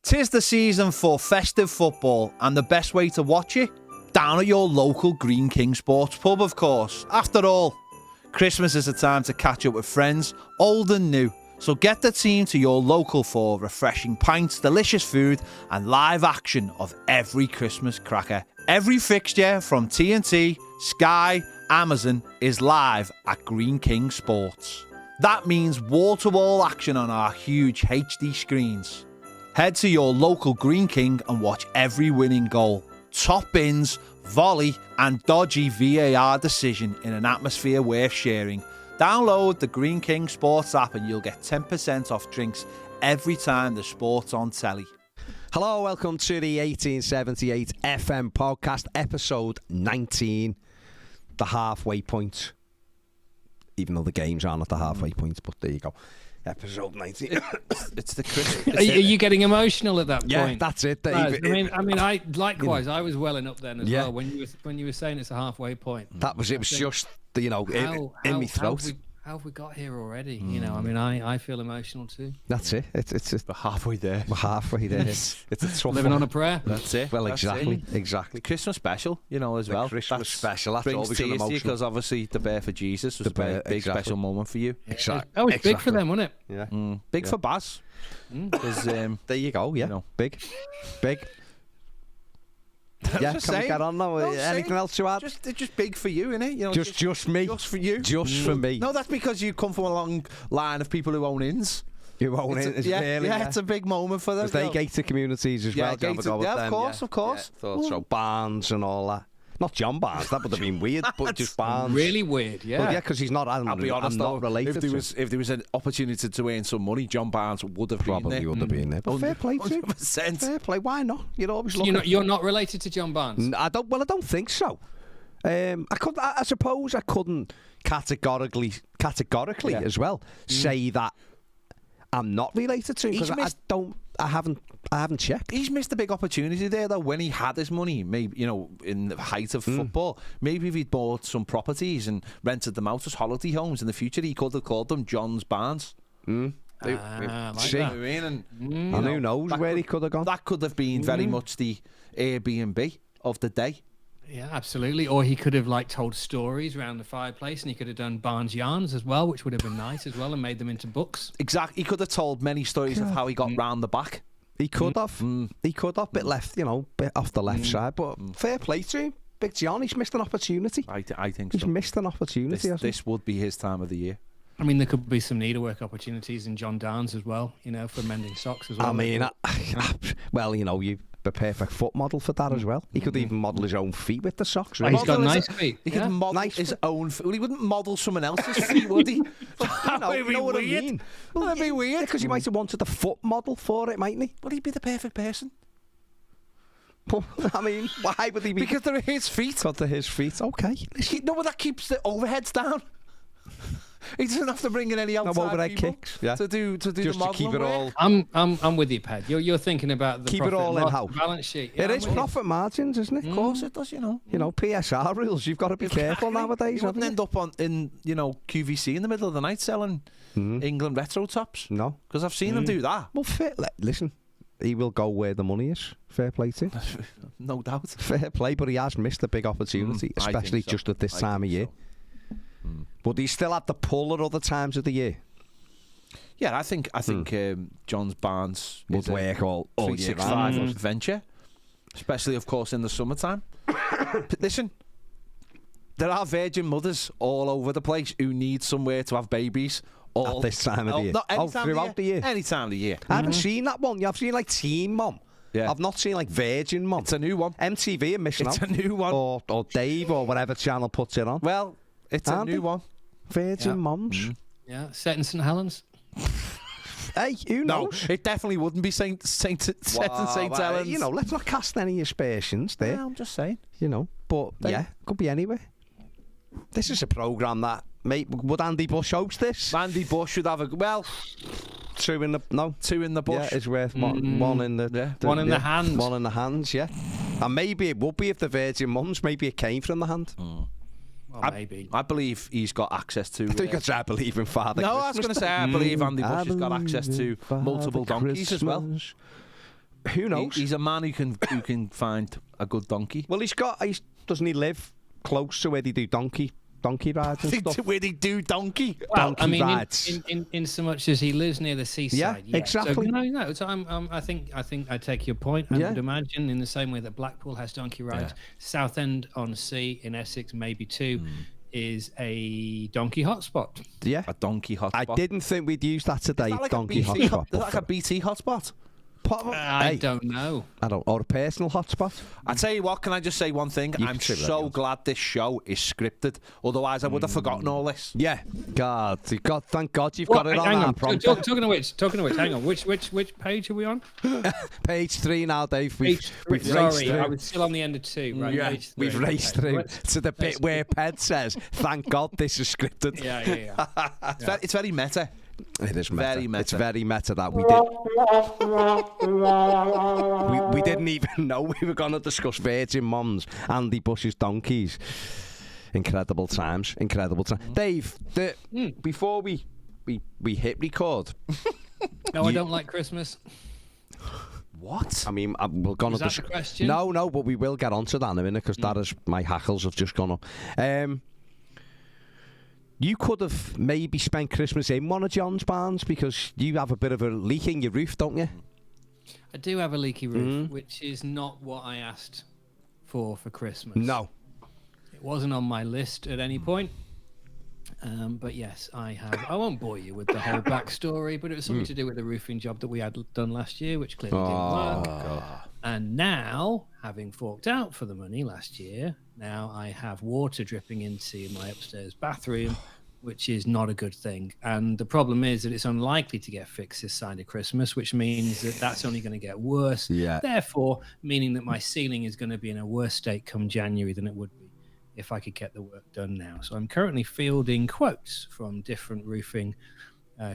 'Tis the season for festive football, and the best way to watch it? Down at your local Green King Sports pub, of course. After all, Christmas is a time to catch up with friends, old and new. So get the team to your local for refreshing pints, delicious food, and live action of every Christmas cracker. Every fixture from TNT, Sky, Amazon is live at Green King Sports. That means wall-to-wall action on our huge HD screens. Head to your local Green King and watch every winning goal, top bins, volley and dodgy VAR decision in an atmosphere worth sharing. Download the Green King Sports app and you'll get 10% off drinks every time the sport's on telly. Hello, welcome to the 1878 FM podcast, episode 19, the halfway point. Even though the games aren't at the halfway point, but there you go. Episode 19. It's the Christmas. Are you getting emotional at that point? Yeah, that's it. I likewise. I was welling up then as Yeah. well when you were saying it's a halfway point. That was it. Was just in my throat. How have we got here already? You know, I feel emotional too. That's it. It's We're halfway there. we're halfway there. It's a tough Living one. on a prayer. That's it. Well, That's exactly, it. exactly. The Christmas special, as The well. Christmas special. That's brings always an tears to you emotional. because obviously the birth of Jesus was The a very birth, big exactly. special moment for you. Exactly. Oh, it's big for them, wasn't it? Yeah. Big Yeah. for Baz. 'Cause, There you go. Yeah. Big. Yeah. just Can we saying. get on now? No, Anything saying. else to add? It's just big for you, innit? Just me. Just for you. Just for me. No, that's because you come from a long line of people who own inns. You won't It's it's a big moment for them. Because they gated communities as well. Do you have a go with of them? course, of course. Yeah, thought so. Barnes and all that. Not John Barnes. That would have been weird, but just Barnes. Really weird, yeah. Well, yeah, because he's not. I'll be honest, I'm not though, related if there to was if there was an opportunity to earn some money, John Barnes would have probably been there. would have been there. But fair play to him. 100%. Fair play. Why not? You're always looking. You're not related to John Barnes. I don't think so. I suppose I couldn't categorically Yeah. as well say that I'm not related to him He's because missed- I haven't checked. He's missed a big opportunity there, though. When he had his money, maybe in the height of football, maybe if he'd bought some properties and rented them out as holiday homes in the future, he could have called them John's Barnes. Like See? that. You know what I mean? And who knows that where he could have gone? That could have been very much the Airbnb of the day. Yeah, absolutely. Or he could have told stories around the fireplace, and he could have done Barnes yarns as well, which would have been nice as well, and made them into books. Exactly. He could have told many stories of how he got round the back. He could have. He could have. Bit left, bit off the left side. But fair play to him. Big John, he's missed an opportunity. I think He's so. missed an opportunity. hasn't he? This would be his time of the year. I mean, there could be some needlework opportunities in John Downs as well, for mending socks as well. I mean, you the perfect foot model for that as well. He could even model his own feet with the socks. He's got Model nice his- feet. He could Yeah. model Nice his foot. own feet. Well, he wouldn't model someone else's feet, would he? You know what I mean? Well, that'd be weird. Because he might have wanted a foot model for it, mightn't he? Would he be the perfect person? But, I mean, why would he be? Because they're his feet. Because of his feet. Okay. No, but that keeps the overheads down. He doesn't have to bring in any outside overhead people kicks, yeah. to do the Just to keep it modelling all. work. I'm with you, Ped. You're thinking about the Keep it profit all and loss in-house. balance sheet. Yeah, It I'm is with you. profit margins, isn't it? Of course it does, PSR rules. You've got to be careful nowadays. You wouldn't haven't end up in QVC in the middle of the night selling England retro tops. No. Because I've seen him do that. Well, listen, he will go where the money is. Fair play to him. No doubt. Fair play, but he has missed a big opportunity, I think especially so. just at this I time of think year. so. But he still had the pull at other times of the year. Yeah, I think John's Barnes Would is a work all year 365 round. adventure, especially, of course, in the summertime. Listen, there are virgin mothers all over the place who need somewhere to have babies. At this time of the year. Not any time throughout of the year. Any time of the year. I haven't seen that one. I've seen Teen Mom. Yeah. I've not seen Virgin Mom. It's a new one. MTV are missing It's out. a new one. Or Dave or whatever channel puts it on. Well, it's a Aren't new they? one. Virgin Yeah. Moms. Yeah, set in St Helens. Hey, who No, knows? it definitely wouldn't be Saint Helens. Let's not cast any aspersions there. Yeah, I'm just saying. But They- could be anywhere. This is a programme that, would Andy Bush host this? Andy Bush should have Two in the bush. Yeah, it's worth one in the, Yeah. One in the hand. One in the hands, yeah. And maybe it would be if the Virgin Mums, maybe it came from the hand. Well, maybe. I believe he's got access to. I think I believe in Father No, I Christmas. was going to say I believe Andy Bush has got access to Father multiple donkeys as well. Christmas. Who knows? He's a man who can find a good donkey. Well, doesn't he live close to where they do donkey rides and stuff? Where they do donkey? Well, I mean, rides. in so much as he lives near the seaside. Yeah, exactly. So, no. So I think I take your point. I would imagine in the same way that Blackpool has donkey rides, Southend-on-Sea in Essex, maybe too, is a donkey hotspot. Yeah, a donkey hotspot. I didn't think we'd use that today. Like donkey hotspot. Is that like a BT hotspot? I don't know. Or a personal hotspot. I tell you what, can I just say one thing? I'm so glad this show is scripted. Otherwise, I would have forgotten all this. Yeah. Thank God you've got it on our prompter. Talking of which, hang on. Which page are we on? Page 3 now, Dave. We've raced Sorry, through. I was still on the end of 2. Right? Yeah, we've raced through to the bit where Ped says, "Thank God this is scripted." Yeah. It's very meta. It is meta. Very meta. It's very meta that we didn't even know we were going to discuss Virgin Mums, Andy Bush's donkeys. Incredible times. Dave, before we hit record. No, I don't like Christmas. What? I mean, we're going to discuss. The question? No, but we will get onto that in a minute because that is my hackles have just gone up. You could have maybe spent Christmas in one of John's barns because you have a bit of a leak in your roof, don't you? I do have a leaky roof, which is not what I asked for Christmas. No. It wasn't on my list at any point. But yes, I have. I won't bore you with the whole backstory, but it was something to do with the roofing job that we had done last year, which clearly didn't work. God. And now, having forked out for the money last year, now I have water dripping into my upstairs bathroom, which is not a good thing. And the problem is that it's unlikely to get fixed this side of Christmas, which means that that's only going to get worse. Yeah. Therefore, meaning that my ceiling is going to be in a worse state come January than it would be if I could get the work done now. So I'm currently fielding quotes from different roofing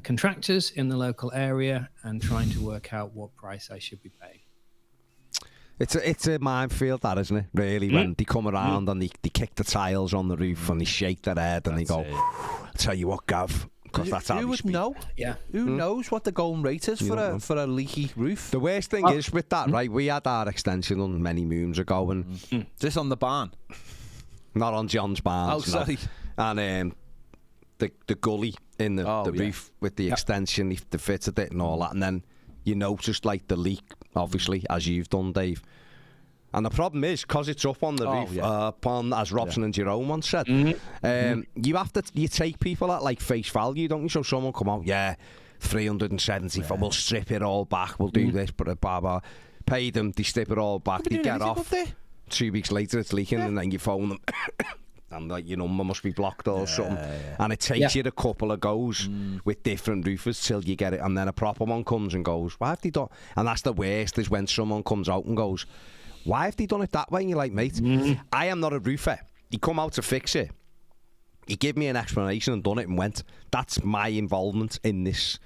contractors in the local area and trying to work out what price I should be paying. It's a minefield, that, isn't it? Really, when they come around and they kick the tiles on the roof and they shake their head and they go, "I'll tell you what, Gav." Because that's how who would know? Yeah. Who knows what the going rate is for a leaky roof? The worst thing is with that, right? We had our extension on many moons ago, and Just on the barn, not on John's barn. Oh, sorry. And the gully in the roof with the extension, they fitted it and all that, and then you noticed like the leak, obviously, as you've done, Dave. And the problem is, because it's up on the roof, as Robson and Jerome once said, you take people at like face value, don't you? So someone come out, 375, we'll strip it all back, we'll do this, but blah, blah. Pay them, they strip it all back, they get off. 2 weeks later, it's leaking, and then you phone them. And like, your number must be blocked or something. And it takes you a couple of goes with different roofers till you get it. And then a proper one comes and goes, why have they done? And that's the worst, is when someone comes out and goes, why have they done it that way? And you're like, mate, I am not a roofer. You come out to fix it. You give me an explanation and done it and went. That's my involvement in this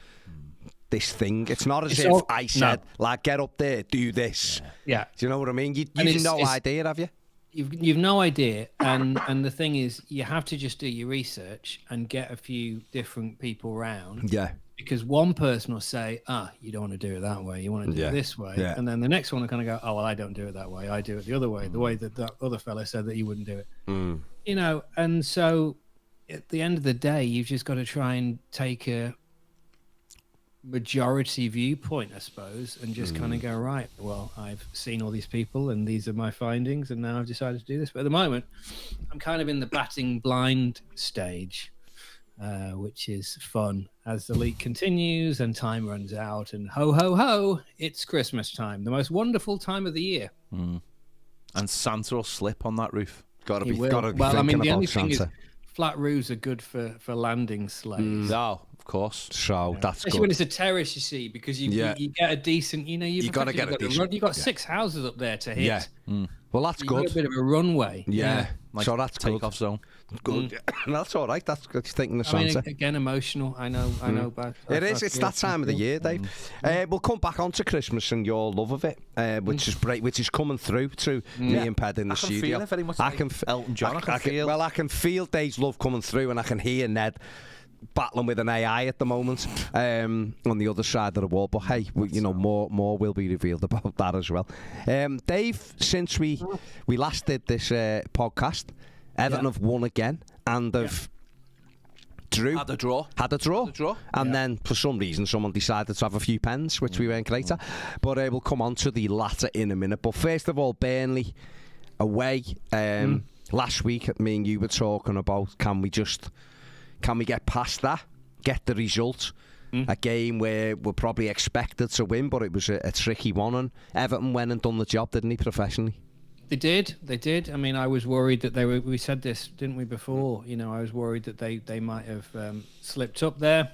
thing. It's not as if I said, like, get up there, do this. Yeah. Do you know what I mean? You've no idea, have you? You've no idea, and the thing is, you have to just do your research and get a few different people round. Yeah. Because one person will say, you don't want to do it that way, you want to do it this way. Yeah. And then the next one will kind of go, oh, well, I don't do it that way, I do it the other way, the way that other fella said that you wouldn't do it. You know, and so at the end of the day, you've just got to try and take a majority viewpoint, I suppose, and just kind of go, right, well, I've seen all these people and these are my findings, and now I've decided to do this. But at the moment, I'm kind of in the batting blind stage, which is fun as the leak continues and time runs out, and ho, ho, ho, it's Christmas time, the most wonderful time of the year. And Santa will slip on that roof. Gotta be well, I mean, the only thing Santa. is, flat roofs are good for landing sleighs. Oh, of course. So that's especially good. when it's a terrace, you see, because you get a decent, you got to get a decent. You've got 6 houses up there to hit. Yeah. Well, that's good. Got a bit of a runway. Yeah. Like so that's good. Takeoff zone. Good. That's all right. That's good. Thinking of Santa. I mean, again, emotional. I know. But it is. It's that time of the year, Dave. We'll come back onto Christmas and your love of it, which is great, which is coming through me and Ped in the studio. I can feel it very much. I like can Elton John. I can feel Dave's love coming through, and I can hear Ned battling with an AI at the moment on the other side of the wall. But hey, more will be revealed about that as well. Dave, since we last did this podcast, Everton have won again and have Had a draw. And then, for some reason, someone decided to have a few pens, which we weren't great at. But we'll come on to the latter in a minute. But first of all, Burnley away. Last week, me and you were talking about can we get past that, get the result? A game where we're probably expected to win, but it was a tricky one. And Everton went and done the job, didn't he, professionally? They did. I mean, I was worried that we said this, didn't we, before? I was worried that they might have slipped up there.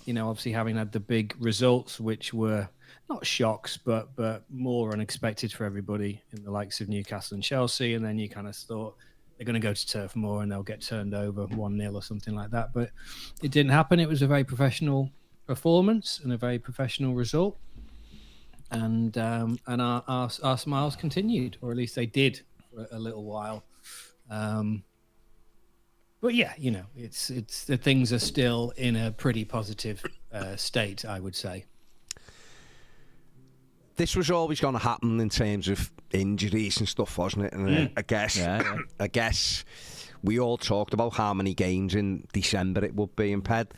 Obviously having had the big results, which were not shocks, but more unexpected for everybody in the likes of Newcastle and Chelsea. And then you kind of thought they're going to go to Turf Moor and they'll get turned over 1-0 or something like that. But it didn't happen. It was a very professional performance and a very professional result. And our smiles continued, or at least they did for a little while. But yeah, it's the things are still in a pretty positive state, I would say. This was always going to happen in terms of injuries and stuff, wasn't it? And I guess we all talked about how many games in December it would be. And Ped,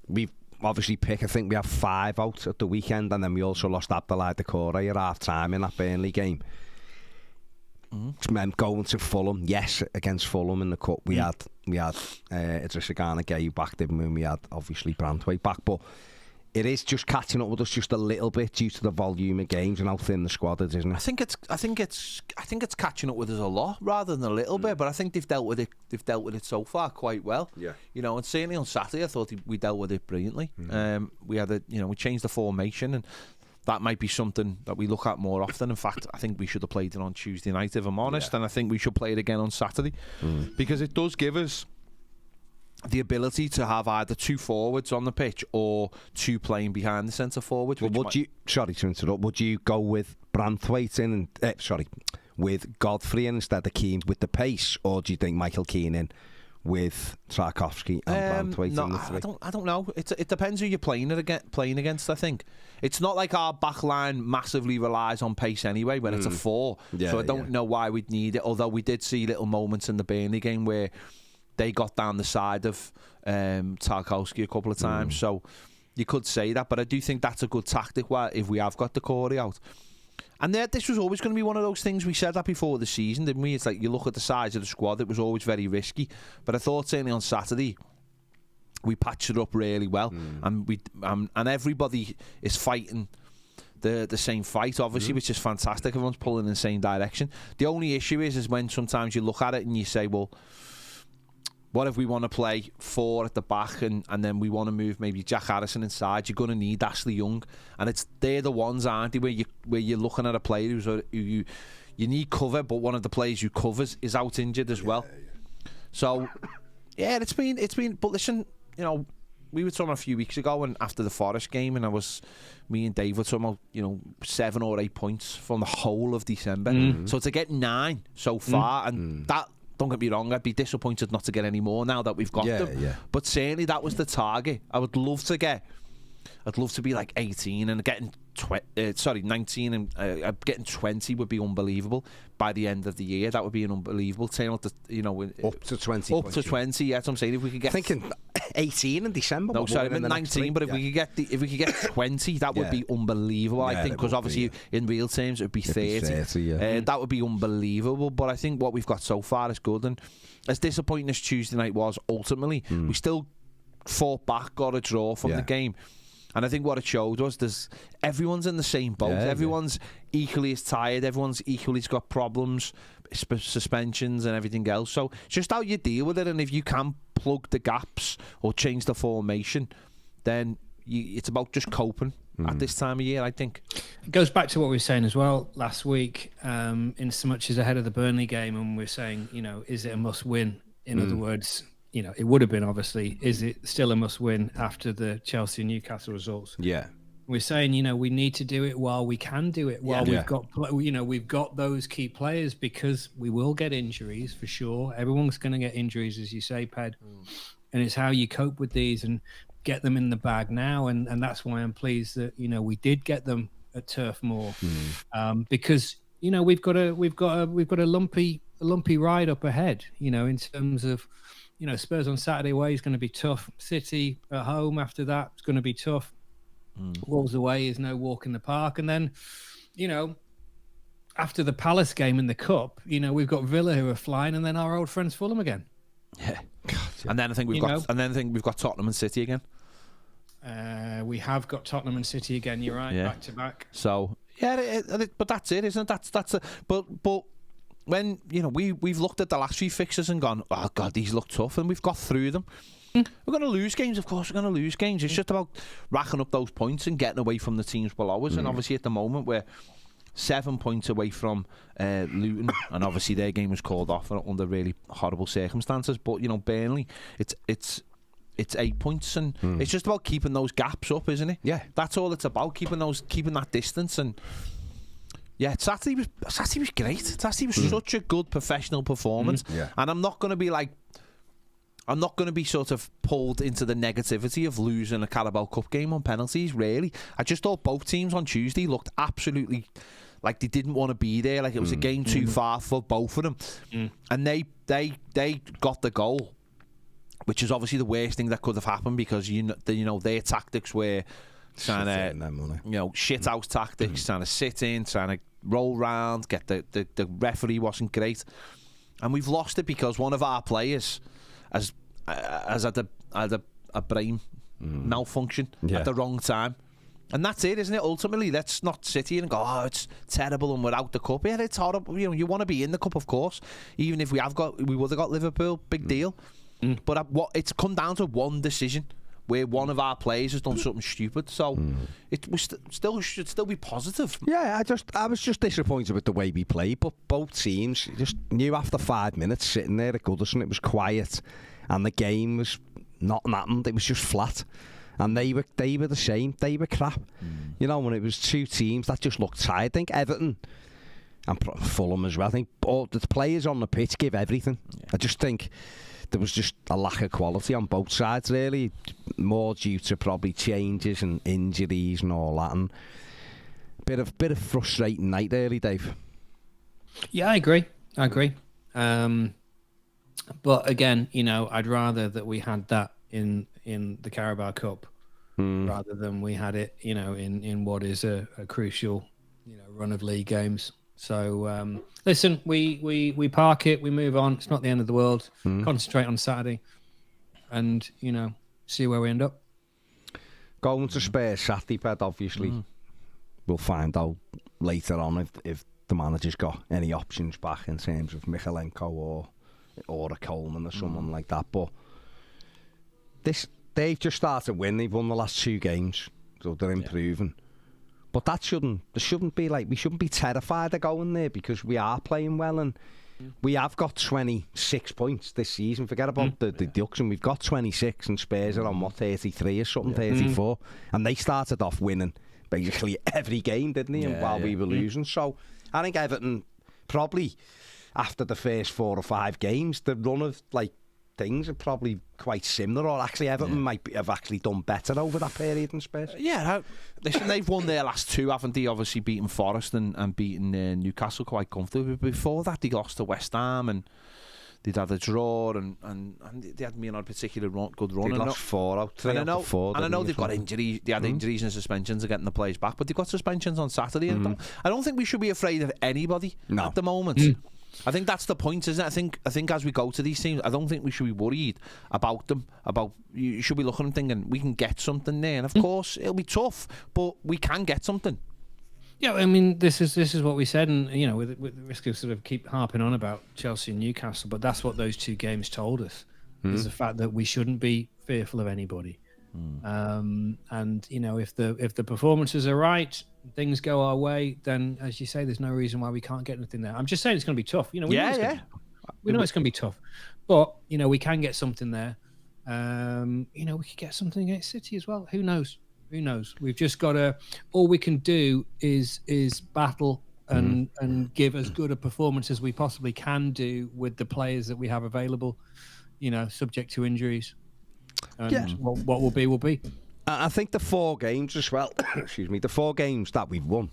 we've obviously I think we have 5 out at the weekend, and then we also lost Abdoulaye Doucouré at half-time in that Burnley game. Going to Fulham, yes, against Fulham in the cup, we had Idrissa Gana Gueye back, didn't we? And we had obviously Brantwaite back, but it is just catching up with us just a little bit due to the volume of games and how thin the squad is, isn't it? I think it's catching up with us a lot rather than a little bit, but I think they've dealt with it. They've dealt with it so far quite well. Yeah. And certainly on Saturday, I thought we dealt with it brilliantly. We had we changed the formation, and that might be something that we look at more often. In fact, I think we should have played it on Tuesday night, if I'm honest, and I think we should play it again on Saturday because it does give us the ability to have either 2 forwards on the pitch or 2 playing behind the centre forwards. Well, sorry to interrupt, would you go with Brantwaite in with Godfrey in instead of Keane with the pace, or do you think Michael Keane in with Tarkowski and Brantwaite in the 3? I don't know. It depends who you're playing against, I think. It's not like our back line massively relies on pace anyway when it's a 4. So I don't know why we'd need it, although we did see little moments in the Burnley game where they got down the side of Tarkowski a couple of times, so you could say that. But I do think that's a good tactic if we have got Doucouré out. And this was always going to be one of those things, we said that before the season, didn't we? It's like you look at the size of the squad, it was always very risky. But I thought certainly on Saturday, we patched it up really well. And everybody is fighting the same fight, obviously, which is fantastic. Everyone's pulling in the same direction. The only issue is when sometimes you look at it and you say, well, what if we want to play 4 at the back and then we want to move maybe Jack Harrison inside? You're going to need Ashley Young, and they're the ones, aren't they, where you're looking at a player who you need cover, but one of the players who covers is out injured as well. So yeah, it's been. But listen, we were talking a few weeks ago, and after the Forest game, and me and Dave were talking about 7 or 8 points from the whole of December. So to get 9 so far, and that. Don't get me wrong, I'd be disappointed not to get any more now that we've got them. Yeah. But certainly that was the target. I'd love to be like 18 and getting 19 and getting 20 would be unbelievable by the end of the year. That would be an unbelievable turn out up to 20. Up to 20, yeah, that's what I'm saying. If we could get thinking 18 in December. No, sorry, I meant 19. But if we could get 20, that would be unbelievable. I think because obviously in real terms it would be 30. That would be unbelievable. But I think what we've got so far is good. And as disappointing as Tuesday night was, ultimately we still fought back, got a draw from the game. And I think what it showed was everyone's in the same boat. Everyone's equally as tired. Everyone's equally got problems, suspensions and everything else. So just how you deal with it. And if you can plug the gaps or change the formation, then it's about just coping at this time of year, I think. It goes back to what we were saying as well last week, in so much as ahead of the Burnley game, and we're saying, is it a must-win? In other words, it would have been, obviously. Is it still a must-win after the Chelsea and Newcastle results? Yeah. We're saying, we need to do it while we can do it, while we've got those key players, because we will get injuries for sure. Everyone's going to get injuries, as you say, Ped. and it's how you cope with these and get them in the bag now. And that's why I'm pleased that we did get them at Turf Moor, because we've got a lumpy ride up ahead. In terms of Spurs on Saturday away is going to be tough. City at home after that is going to be tough. Wolves away is no walk in the park, and then after the Palace game in the Cup, we've got Villa who are flying, and then our old friends Fulham again. Yeah. And then I think we've got Tottenham and City again. We have got Tottenham and City again. You're right, back to back. So but that's it, isn't it? That's but when we've looked at the last few fixtures and gone, oh God, these look tough, and we've got through them. We're going to lose games, of course. We're going to lose games. It's just about racking up those points and getting away from the teams below us. And obviously, at the moment, we're 7 points away from Luton, and obviously their game was called off under really horrible circumstances. But Burnley, it's 8 points, and it's just about keeping those gaps up, isn't it? Yeah, that's all it's about, keeping that distance. And yeah, Saturday was great. Saturday was such a good professional performance, and I'm not going to be sort of pulled into the negativity of losing a Carabao Cup game on penalties, really. I just thought both teams on Tuesday looked absolutely like they didn't want to be there, like it was a game too far for both of them. And they got the goal, which is obviously the worst thing that could have happened, because their tactics were trying to shit house tactics, trying to sit in, trying to roll round, get the referee wasn't great, and we've lost it because one of our players has had a brain malfunction at the wrong time. And that's it, isn't it? Ultimately, let's not sit here and go, oh, it's terrible and we're out the cup. Yeah, it's horrible. You want to be in the cup, of course. Even if we would have got Liverpool, big deal. But it's come down to one decision where one of our players has done something stupid. So it should still be positive. Yeah, I was just disappointed with the way we played, but both teams just knew after 5 minutes sitting there at Goodison, it was quiet, and the game was not happened. It was just flat. And they were the same. They were crap. When it was two teams that just looked tired. I think Everton and Fulham as well. I think all the players on the pitch give everything. Yeah. I just think there was just a lack of quality on both sides, really. More due to probably changes and injuries and all that. And bit of frustrating night early, Dave. Yeah, I agree. But again, I'd rather that we had that in the Carabao Cup rather than we had it, in what is a crucial, run of league games. So listen, we park it, we move on. It's not the end of the world. Concentrate on Saturday, and see where we end up. Going to Spurs Saturday, Ped, obviously. We'll find out later on if the manager's got any options back in terms of Michalenko or a Coleman or someone like that. But they've just started winning. They've won the last 2 games, so they're improving. But we shouldn't be terrified of going there, because we are playing well, and we have got 26 points this season. Forget about the deduction. We've got 26, and Spurs are on 33 or something, 34, and they started off winning basically every game, didn't they? While we were losing. So I think Everton probably, after the first 4 or 5 games, the run of things are probably quite similar, or actually Everton might have actually done better over that period in Spurs. Yeah, listen, they've won their last 2, haven't they? Obviously beating Forest and beating Newcastle quite comfortably. Before that, they lost to West Ham, and they'd had a draw, and they hadn't been on a particularly good run. They lost 4 out, 3 out of 4. And I know they've got injuries. They had injuries and suspensions of getting the players back, but they've got suspensions on Saturday. And I don't think we should be afraid of anybody at the moment. I think that's the point, isn't it? I think as we go to these teams, I don't think we should be worried about them. You should be looking and thinking we can get something there, and of course it'll be tough, but we can get something. Yeah, I mean, this is what we said, and with the risk of sort of keep harping on about Chelsea and Newcastle, but that's what those 2 games told us: is the fact that we shouldn't be fearful of anybody. And if the performances are right, things go our way, then as you say, there's no reason why we can't get anything there. I'm just saying it's going to be tough. We know it's going to be tough, but we can get something there. We could get something against City as well. Who knows? We've just got to. All we can do is battle and give as good a performance as we possibly can do with the players that we have available. Subject to injuries. And what will be, will be. I think the 4 games as well, excuse me, the 4 games that we've won,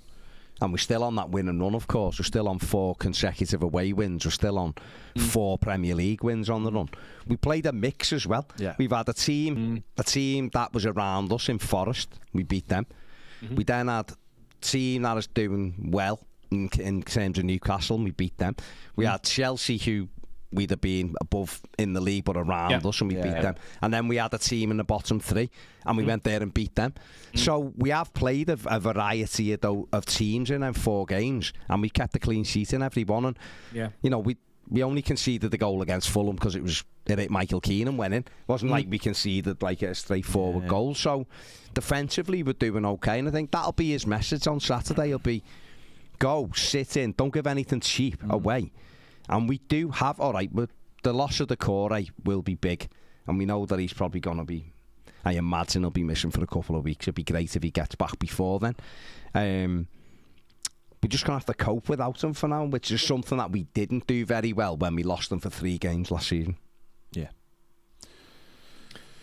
and we're still on that winning run, of course. We're still on 4 consecutive away wins. We're still on 4 Premier League wins on the run. We played a mix as well. Yeah. We've had a team that was around us in Forest. We beat them. We then had a team that is doing well in terms of Newcastle, and we beat them. We had Chelsea, who we'd have been above in the league but around us, and we beat them. And then we had a team in the bottom 3, and we went there and beat them. So we have played a variety of teams in them 4 games, and we kept a clean sheet in every one. And you know, we only conceded the goal against Fulham because it hit Michael Keane and went in. It wasn't like we conceded like a straightforward goal. So defensively we're doing okay, and I think that'll be his message on Saturday. It'll be, go, sit in, don't give anything cheap away. And we do have, all right, but the loss of the core will be big. And we know that he's probably going to be, I imagine he'll be missing for a couple of weeks. It'd be great if he gets back before then. We're just going to have to cope without him for now, which is something that we didn't do very well when we lost him for 3 games last season. Yeah.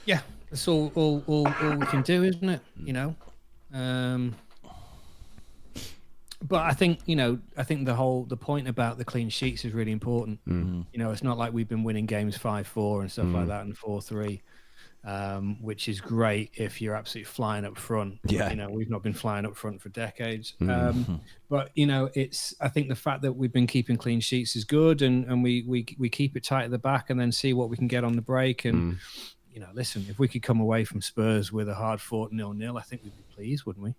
Yeah, that's all we can do, isn't it? You know? But I think, you know, the point about the clean sheets is really important. You know, it's not like we've been winning games 5-4 and stuff like that, and 4-3, which is great if you're absolutely flying up front. Yeah. You know, we've not been flying up front for decades. But, you know, I think the fact that we've been keeping clean sheets is good, and we keep it tight at the back and then see what we can get on the break. And, you know, listen, if we could come away from Spurs with a hard-fought 0-0, I think we'd be pleased, wouldn't we?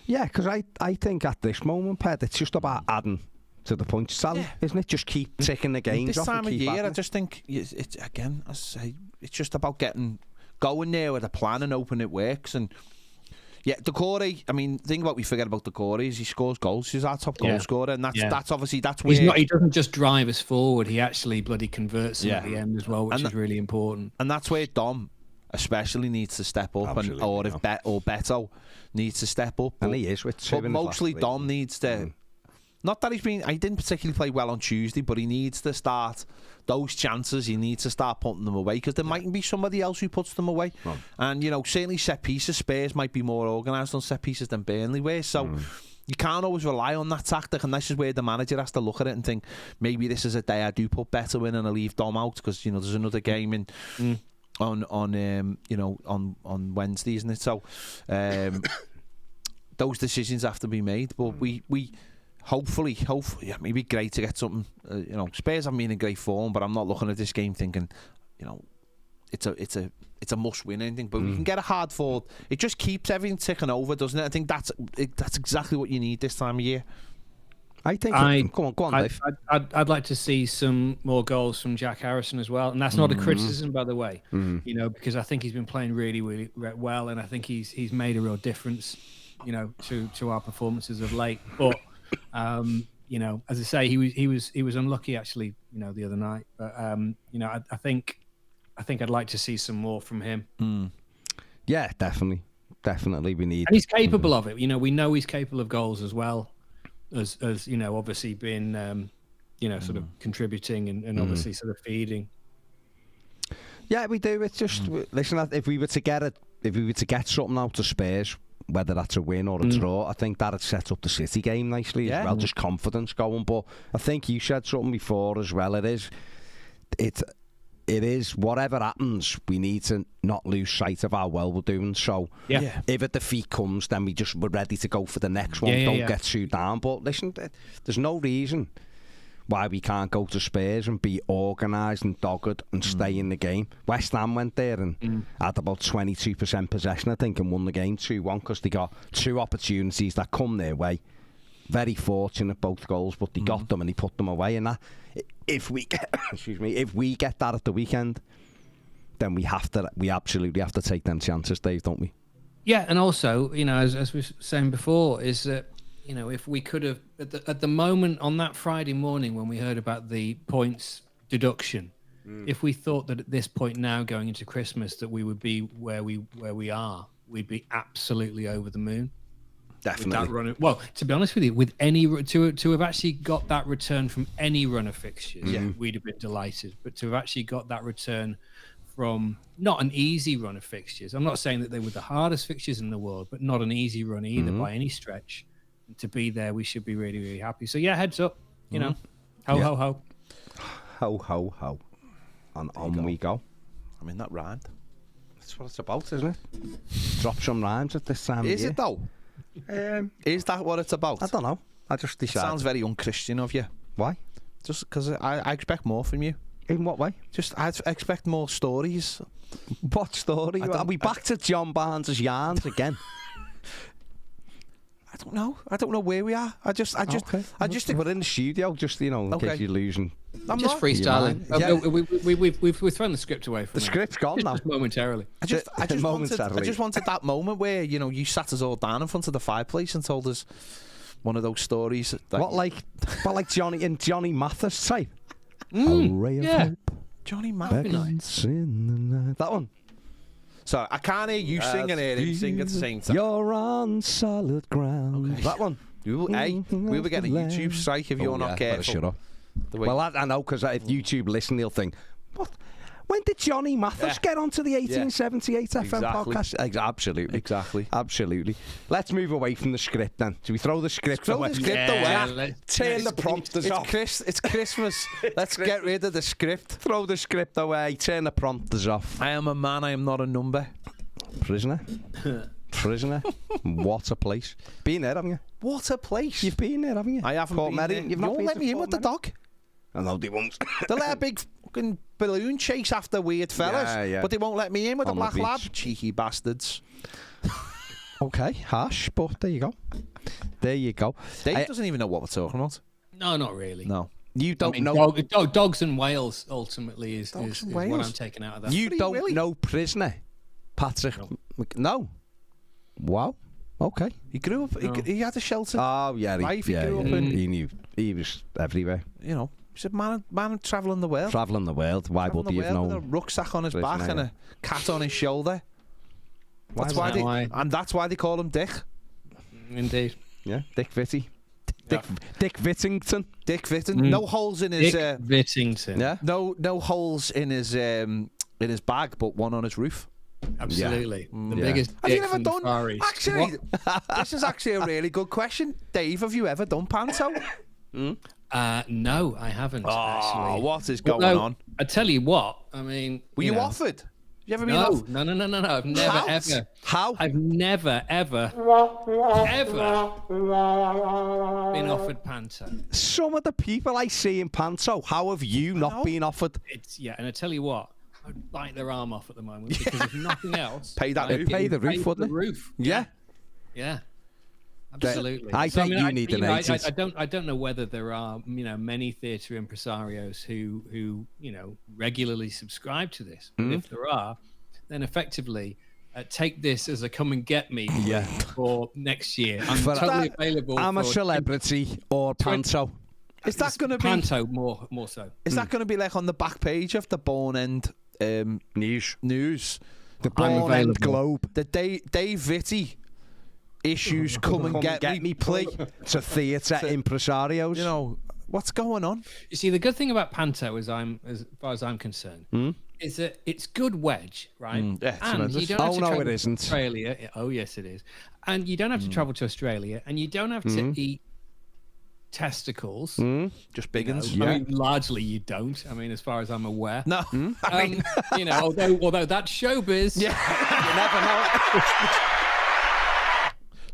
Yeah, because I think at this moment, Ped, it's just about adding to the points tally, isn't it? Just keep ticking the games off. This time of year, I just think, it's again, I say, it's just about going there with a plan and hoping it works. And yeah, Decore, I mean, the thing about we forget about Decore is he scores goals. He's our top goal scorer, and that's obviously where he doesn't just drive us forward. He actually bloody converts them at the end as well, which is really important. And that's where Dom especially needs to step up, or Beto needs to step up. And he is with 2 but mostly Dom needs to. Not that he didn't particularly play well on Tuesday, but he needs to start those chances. He needs to start putting them away, because there mightn't be somebody else who puts them away. And you know, certainly set pieces, Spurs might be more organised on set pieces than Burnley were. So you can't always rely on that tactic, and this is where the manager has to look at it and think, maybe this is a day I do put Beto in and I leave Dom out, because you know there's another game in. On Wednesday, isn't it? So those decisions have to be made. But we hopefully, maybe great to get something. You know, Spurs haven't been in great form, but I'm not looking at this game thinking, you know, it's a must win anything. But we can get a hard fought. It just keeps everything ticking over, doesn't it? I think that's exactly what you need this time of year. I think. Go on, Dave. I'd like to see some more goals from Jack Harrison as well, and that's not a criticism, by the way. You know, because I think he's been playing really, really well, and I think he's made a real difference, you know, to our performances of late. But you know, as I say, he was unlucky actually, you know, the other night. But you know, I think I'd like to see some more from him. Yeah, definitely we need. And he's capable of it. You know, we know he's capable of goals as well. As you know, obviously been, you know, sort of contributing and obviously sort of feeding. Yeah, we do. It's just listen. If we were to get something out of Spurs, whether that's a win or a draw, I think that'd set up the City game nicely as well. Just confidence going. But I think you said something before as well. It is whatever happens, we need to not lose sight of how well we're doing. So if a defeat comes, then we're ready to go for the next one. Don't get too down. But listen, there's no reason why we can't go to Spurs and be organised and dogged and stay in the game. West Ham went there and had about 22% possession, I think, and won the game 2-1 because they got 2 opportunities that come their way. Very fortunate, both goals, but they got them and he put them away. And that, if we get that at the weekend, then we absolutely have to take them chances, Dave, don't we? Yeah, and also, you know, as we were saying before, is that, you know, if we could have at the moment on that Friday morning when we heard about the points deduction, if we thought that at this point now going into Christmas that we would be where we are, we'd be absolutely over the moon. Definitely. Well, to be honest with you, with any to have actually got that return from any run of fixtures, we'd have been delighted. But to have actually got that return from not an easy run of fixtures. I'm not saying that they were the hardest fixtures in the world, but not an easy run either by any stretch. And to be there, we should be really, really happy. So yeah, heads up. You know, ho, ho, ho. Ho, ho, ho. And on we go. I mean, that rhymed. That's what it's about, isn't it? Drop some rhymes at this time of Is year. it though? Is that what it's about? I don't know. I just It decided. sounds very unchristian of you. Why? Just because I expect more from you. In what way? Just I expect more stories. What story? Are we back to John Barnes' yarns again? I don't know. I don't know where we are. I just. We're in the studio, just in case you're losing. I'm Just not. freestyling. Yeah. We've thrown the script away from The script's gone now. just momentarily. I just Momentarily. wanted that moment where you sat us all down in front of the fireplace and told us one of those stories. That What like Johnny and Johnny Mathis type? A ray of yeah. hope Johnny Mathew. beckons in the night. That one. Sorry, I can't hear you sing and hear him sing at the same time. You're on solid ground. Okay. That one. We will get a YouTube strike if you're not careful. Shut up. The way- Well, I know, because if YouTube listen, they'll think, what? When did Johnny Mathis get onto the 1878 FM Exactly. podcast? Absolutely. Exactly. Absolutely. Let's move away from the script then. Should we throw the script Throw away? the script Yeah, away. let's- Turn the prompters off. It's Christmas. Let's get rid of the script. Throw the script away. Turn the prompters off. I am a man. I am not a number. Prisoner. Prisoner. What a place. Been there, haven't you? What a place. You've been there, haven't you? I haven't Port been Merry. there. You've not You won't been let to me in Port with the Merry? dog. I know they won't. They let a big fucking balloon chase after weird fellas, Yeah. but they won't let me in with On a the black lab. beach. Cheeky bastards. Okay, harsh, but there you go. There you go. Dave doesn't even know what we're talking about. No, not really. No. You I don't mean, know. dogs and whales ultimately is Dogs and what whales? I'm taking out of that. You Free don't Willy. know Prisoner, Patrick. No. Wow. Okay. He grew up. No. He had a shelter. Oh yeah. Life he grew up in. He knew. He was everywhere, He's a man travelling the world. traveling the world. Why would he have With a known? rucksack on his Prisoner, back and yeah. a cat on his shoulder. That's is why that why? that's why they call him Dick. Indeed. Yeah. Dick Vitty. Dick Vittington. Dick Vitton. No holes in his. Dick Vittington. Yeah. No holes in his bag, but one on his roof. Absolutely. The Yeah. biggest Have you dick ever from the done? Far East. Actually, this is actually a really good question, Dave. Have you ever done Panto? No, I haven't actually. What is But going no, on? I tell you what. I mean, Were you know, offered? You ever been No, offered? no. I've never How? ever. How? I've never ever been offered Panto. Some of the people I see in Panto, how have you not know. been offered? And I tell you what, I'd bite their arm off at the moment because if nothing else, Pay that I'd roof. get Pay the roof, paid wouldn't the it? roof. Yeah. Yeah. Absolutely. I think you need an I agent. I don't know whether there are many theatre impresarios who regularly subscribe to this. But if there are, then effectively take this as a come and get me for next year. I'm For totally that, available. I'm a for celebrity or Panto. Is that going to be? Panto more so. Is that going to be like on the back page of the Born End News. The Born Born End End Globe. The Dave Vitty issues come and get me play. To theatre impresarios. What's going on? You see, the good thing about Panto, as far as I'm concerned, is that it's good wedge, right? Yeah, it's and tremendous. you don't have Oh, to no, travel it to isn't. Australia. Oh, yes, it is. And you don't have to travel to Australia, and you don't have to eat testicles. Just biggins. I mean, largely you don't. I mean, as far as I'm aware. No, I mean, Although that's showbiz. yeah. You never know.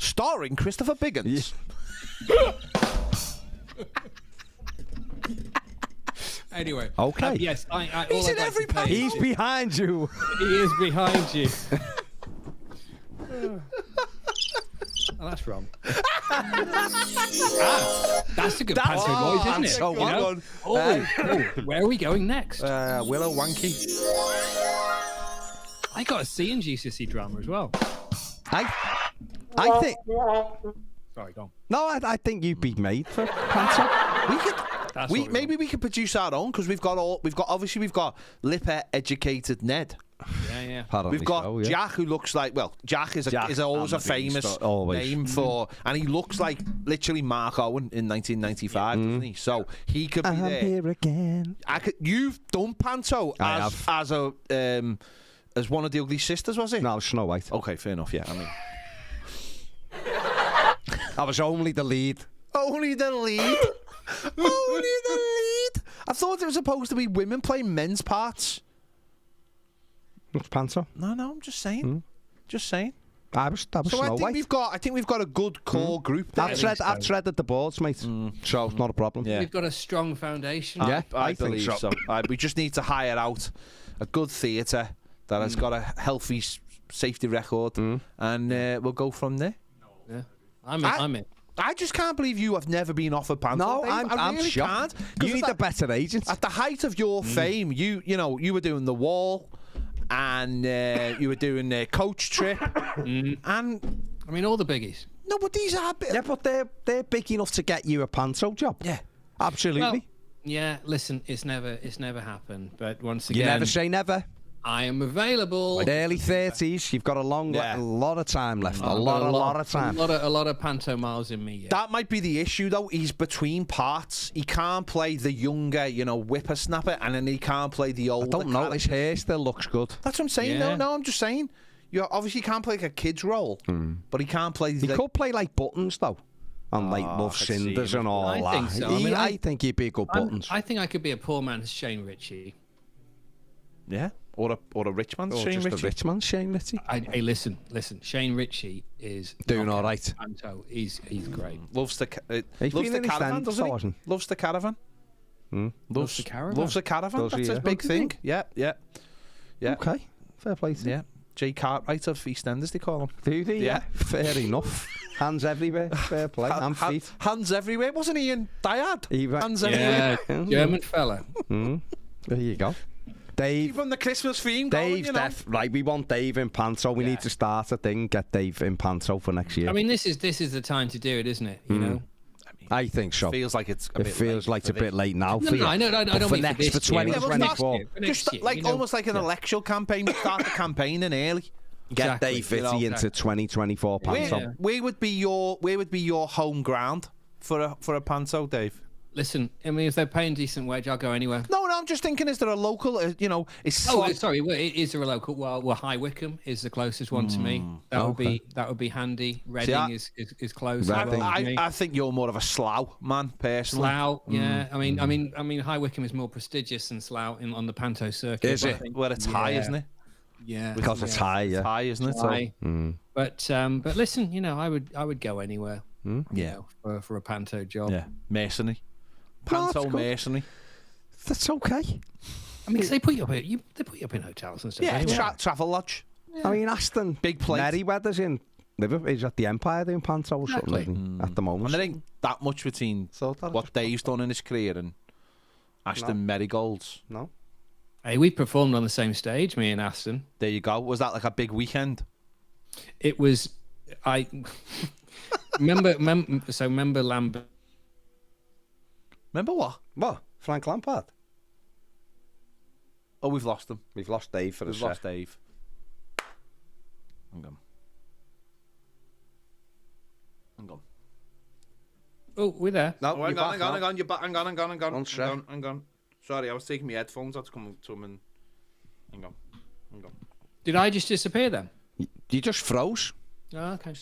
Starring Christopher Biggins. Anyway. Okay. Yes, I He's all in I'd like every to say Panto. He's behind you. He is behind you. Oh, that's wrong. That's a good Panto noise, isn't it? Panto, You well know? done. Where are we going next? Willow Wanky. I got a C in GCSE drama as well. I think. Sorry, go on. No, I think you'd be made for Panto. We could. That's what we Maybe we could produce our own because we've got Lipper educated Ned. Yeah. Apparently We've got so, yeah. Jack, who looks like, well, Jack is always a famous name for, and he looks like literally Mark Owen in 1995, doesn't he? So he could be there. here again. You've done Panto I as one of the ugly sisters, was it? No, Snow White. Okay, fair enough. Yeah, I mean, I was only the lead. only the lead. Only the lead. I thought it was supposed to be women playing men's parts. What's Panto? No, I'm just saying. Just saying. That was So Snow White. I think we've got a good core group there. I've threaded the boards, mate. So it's not a problem. Yeah. We've got a strong foundation. Yeah, I I think believe so. We just need to hire out a good theatre that has got a healthy safety record, and we'll go from there. Yeah. I'm in. I just can't believe you have never been offered Panto. No, Dave. I I'm really shocked. can't. You need a better agent. At the height of your fame, you were doing The Wall, and you were doing Coach Trip, and I mean, all the biggies. no, but these are Yeah, but they're big enough to get you a Panto job. yeah. Absolutely. Well, yeah. Listen, it's never happened. But once again, you never say never. I am available. Early 30s, you've got a lot of time left. A lot of time. A lot of Panto miles in me. Yeah. That might be the issue, though. He's between parts. He can't play the younger, whippersnapper, and then he can't play the older. I don't know. His hair still looks good. That's what I'm saying. Yeah. No, I'm just saying. You obviously can't play like a kid's role, but he can't play. He could play like Buttons, though. And like Love I could see Cinders him. and all I that. think so. I mean, I think he'd be a good Buttons. I think I could be a poor man's Shane Ritchie. Yeah, or a rich man's Or Shane just Ritchie. a rich man, Shane Ritchie. Hey, listen. Shane Ritchie is Doing knockout all right. Panto. He's great. Loves the He's loves been the in his caravan, stand, doesn't so he? hasn't Loves the caravan. Loves the caravan. Loves the caravan. Does he, That's his yeah? big Does he? thing. Yeah. Okay, fair play to him. Yeah. Jay Cartwright of EastEnders, they call him. Do they? Yeah. Fair enough. Hands everywhere. Fair play. And feet. Hands everywhere. Wasn't he in Dyad? Hands Yeah, everywhere. German fella. There you go. Dave. Keep on the Christmas theme going, Dave's right. We want Dave in Panto. We need to start a thing. Get Dave in Panto for next year. I mean, this is the time to do it, isn't it? You know. I think so. Feels like it's a It bit feels late like for it's a bit this. late now for you. I know. I But don't for mean next for for this year. Yeah, well, 2024. Just like almost like an election campaign. We start the campaigning early. Get Exactly. Dave Fitty into 2024 Panto. Yeah. Where would be your home ground for a Panto, Dave? Listen, I mean, if they're paying decent wage, I'll go anywhere. No, I'm just thinking, is there a local? Is Oh, sorry. Well, is there a local? Well, High Wycombe is the closest one to me. That would be handy. Reading is close. as well to me. I think you're more of a Slough man, personally. Slough, yeah. I mean, High Wycombe is more prestigious than Slough on the Panto circuit. Is but I it? think- Where it's high, isn't it? Yeah, Because it's high, yeah. It's high, isn't it? high. But listen, I would go anywhere. Yeah. For a Panto job. Yeah, masonry. Panto that's good. masonry. That's okay. I mean, 'cause they put you up in hotels and stuff. Yeah, anyway. travel lodge. I mean, Aston. Big plate. Merryweather's in Liverpool. He's at the Empire doing Panto or something Exactly. isn't he, at the moment. And there ain't that much between what Dave's done in his career and Ashton Marigold's. No. Hey, we performed on the same stage, me and Aston. There you go. Was that like a big weekend? It was. I remember Lambert. Remember what? What? Frank Lampard? Oh, we've lost him. We've lost Dave for a We've sec. lost Dave. Hang on. Oh, we're there. No, Oh, hang you're on. back now. You're back. Hang on. One sec. Hang on. Sorry, I was taking my headphones out to come to him and... Hang on. Did I just disappear then? You just froze. Oh, okay.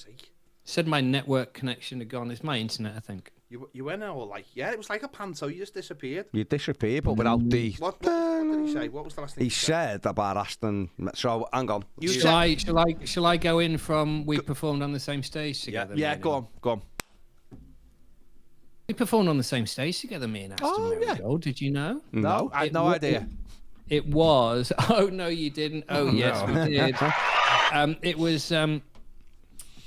Said my network connection had gone. It's my internet, I think. You went all like... Yeah, it was like a Panto. You just disappeared. You disappeared, but without the... What did he say? What was the last thing He said about Aston... So, hang on. Shall I go in from we performed on the same stage together? Yeah, me go and- on. We performed on the same stage together, me and Aston. Oh, yeah. Marigold. Did you know? No. I had no idea. It was. Oh no, you didn't. Oh yes, we did. It was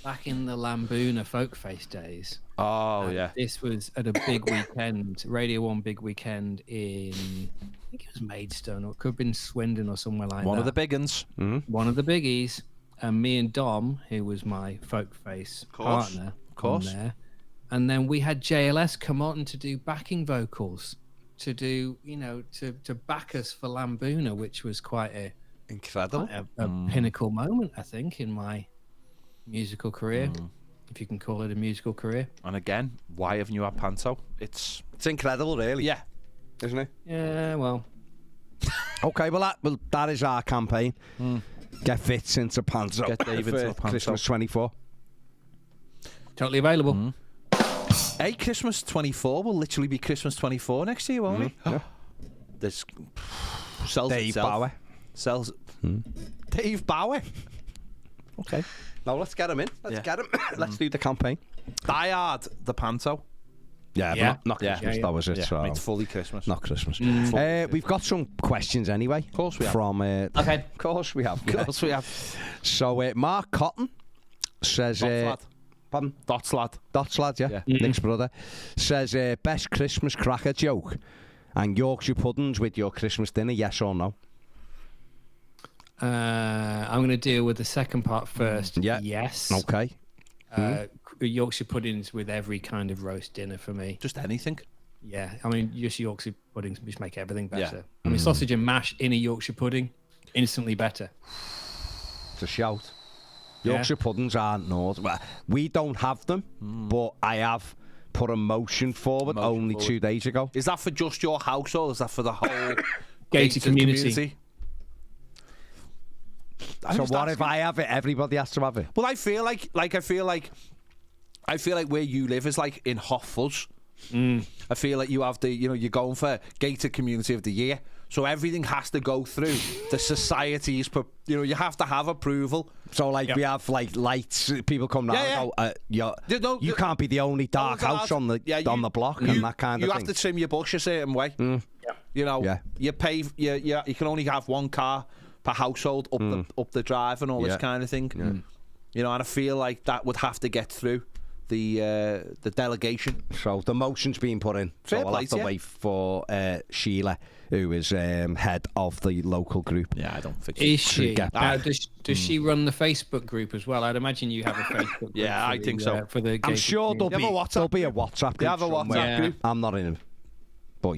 back in the Lamboona Folkface days. Oh, yeah. This was at a big weekend, Radio 1 big weekend in, I think it was Maidstone, or it could have been Swindon or somewhere like One that. of the big uns. One of the biggies. And me and Dom, who was my Folkface partner, on there. And then we had JLS come on to do backing vocals, to do, to back us for Lamboona, which was quite a Incredible. A pinnacle moment, I think, in my musical career, if you can call it a musical career. And again, why haven't you had Panto? It's incredible, really. yeah. Isn't it? Yeah, well, Okay, well that is our campaign. Get Fitz into Panto. Get Dave into a Panto. Christmas 24. totally available. Hey, Christmas 24 will literally be Christmas 24 next year, won't it? Yeah. This sells Dave itself. Bauer. Sells. Dave Bauer. Okay. Now let's get him in. Let's get him. Let's do the campaign. Die Hard, the Panto. Yeah, Yeah. but not Christmas. Yeah. That was it. Yeah, So. it's fully Christmas. Not Christmas. Fully We've got some questions anyway. Of course we have. From Okay. Of course we have. Of course we have. So Mark Cotton says. Dots lad. Pardon? Dots lad. Dots lad, yeah. Nick's brother says best Christmas cracker joke and Yorkshire puddings with your Christmas dinner. Yes or no? I'm going to deal with the second part first. Yeah. Yes. Okay. Yorkshire puddings with every kind of roast dinner for me. Just anything. Yeah, I mean, just Yorkshire puddings just make everything better. Yeah. I mean, sausage and mash in a Yorkshire pudding, instantly better. It's a shout. Yeah. Yorkshire puddings aren't North. Well, we don't have them, but I have put a motion forward only 2 days ago. Is that for just your house or is that for the whole Gated community? So what if I have it? Everybody has to have it. Well, I feel like where you live is like in Hot Fuzz. I feel like you have you're going for Gated Community of the Year, so everything has to go through the society's. You have to have approval. So we have like lights. People come down. And go, you can't be the only dark house on the block and that kind of thing. You thing. have to trim your bush a certain way. You pay. You can only have one car per household up the drive and all this kind of thing. And I feel like that would have to get through the delegation. So the motion's being put in. Fair so I'll play, have to wait for Sheila, who is head of the local group. Yeah, I don't think Is she? get Now, back. does she run the Facebook group as well? I'd imagine you have a Facebook group. Yeah, I think so. For the I'm gated sure there'll community. be a WhatsApp group. They have a WhatsApp somewhere. group. I'm not in it, but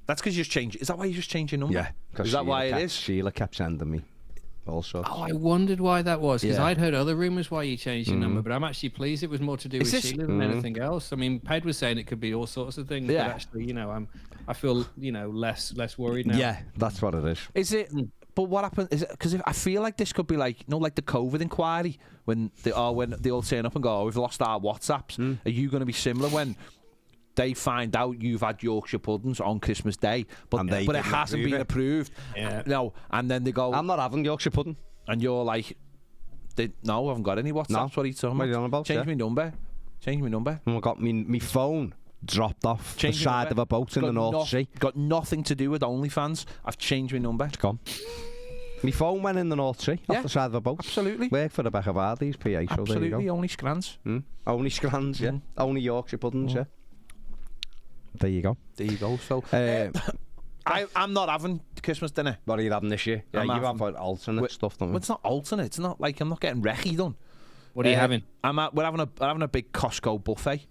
That's because you just changed. Is that why you just changed your number? Yeah. Is that why it is? Sheila kept sending me all sorts. Oh, I wondered why that was, because Yeah. I'd heard other rumours why you changed your number, but I'm actually pleased it was more to do with this- Sheila than anything else. I mean, Ped was saying it could be all sorts of things, Yeah. but actually, I feel, less worried now. Yeah, that's what it is. Is it? But what happened? Is it because I feel like this could be like like the COVID inquiry when they all turn up and go, we've lost our WhatsApps. Are you going to be similar when they find out you've had Yorkshire puddings on Christmas Day, but it didn't hasn't approve been it? approved? Yeah. No, and then they go, I'm not having Yorkshire pudding. and you're like, no, I haven't got any WhatsApps. No. What are you talking What are you about? on about? Change Yeah. my number. Change my number. And I got me phone dropped off Change the my side number. of a boat in the North Sea. Got nothing to do with OnlyFans. I've changed my number. It's gone. My phone went in the North Sea Yeah. off the side of a boat. Absolutely. Work for the Beck of Hardy's PA, so there you Absolutely, go. only scrans. Only scrans, yeah. Only Yorkshire puddings, yeah. There you go. There you go. So I'm not having Christmas dinner. What are you having this year? Yeah, I'm you having- have like alternate stuff, don't Well, you? it's not alternate. It's not like I'm not getting recce done. What are you having? We're having a big Costco buffet.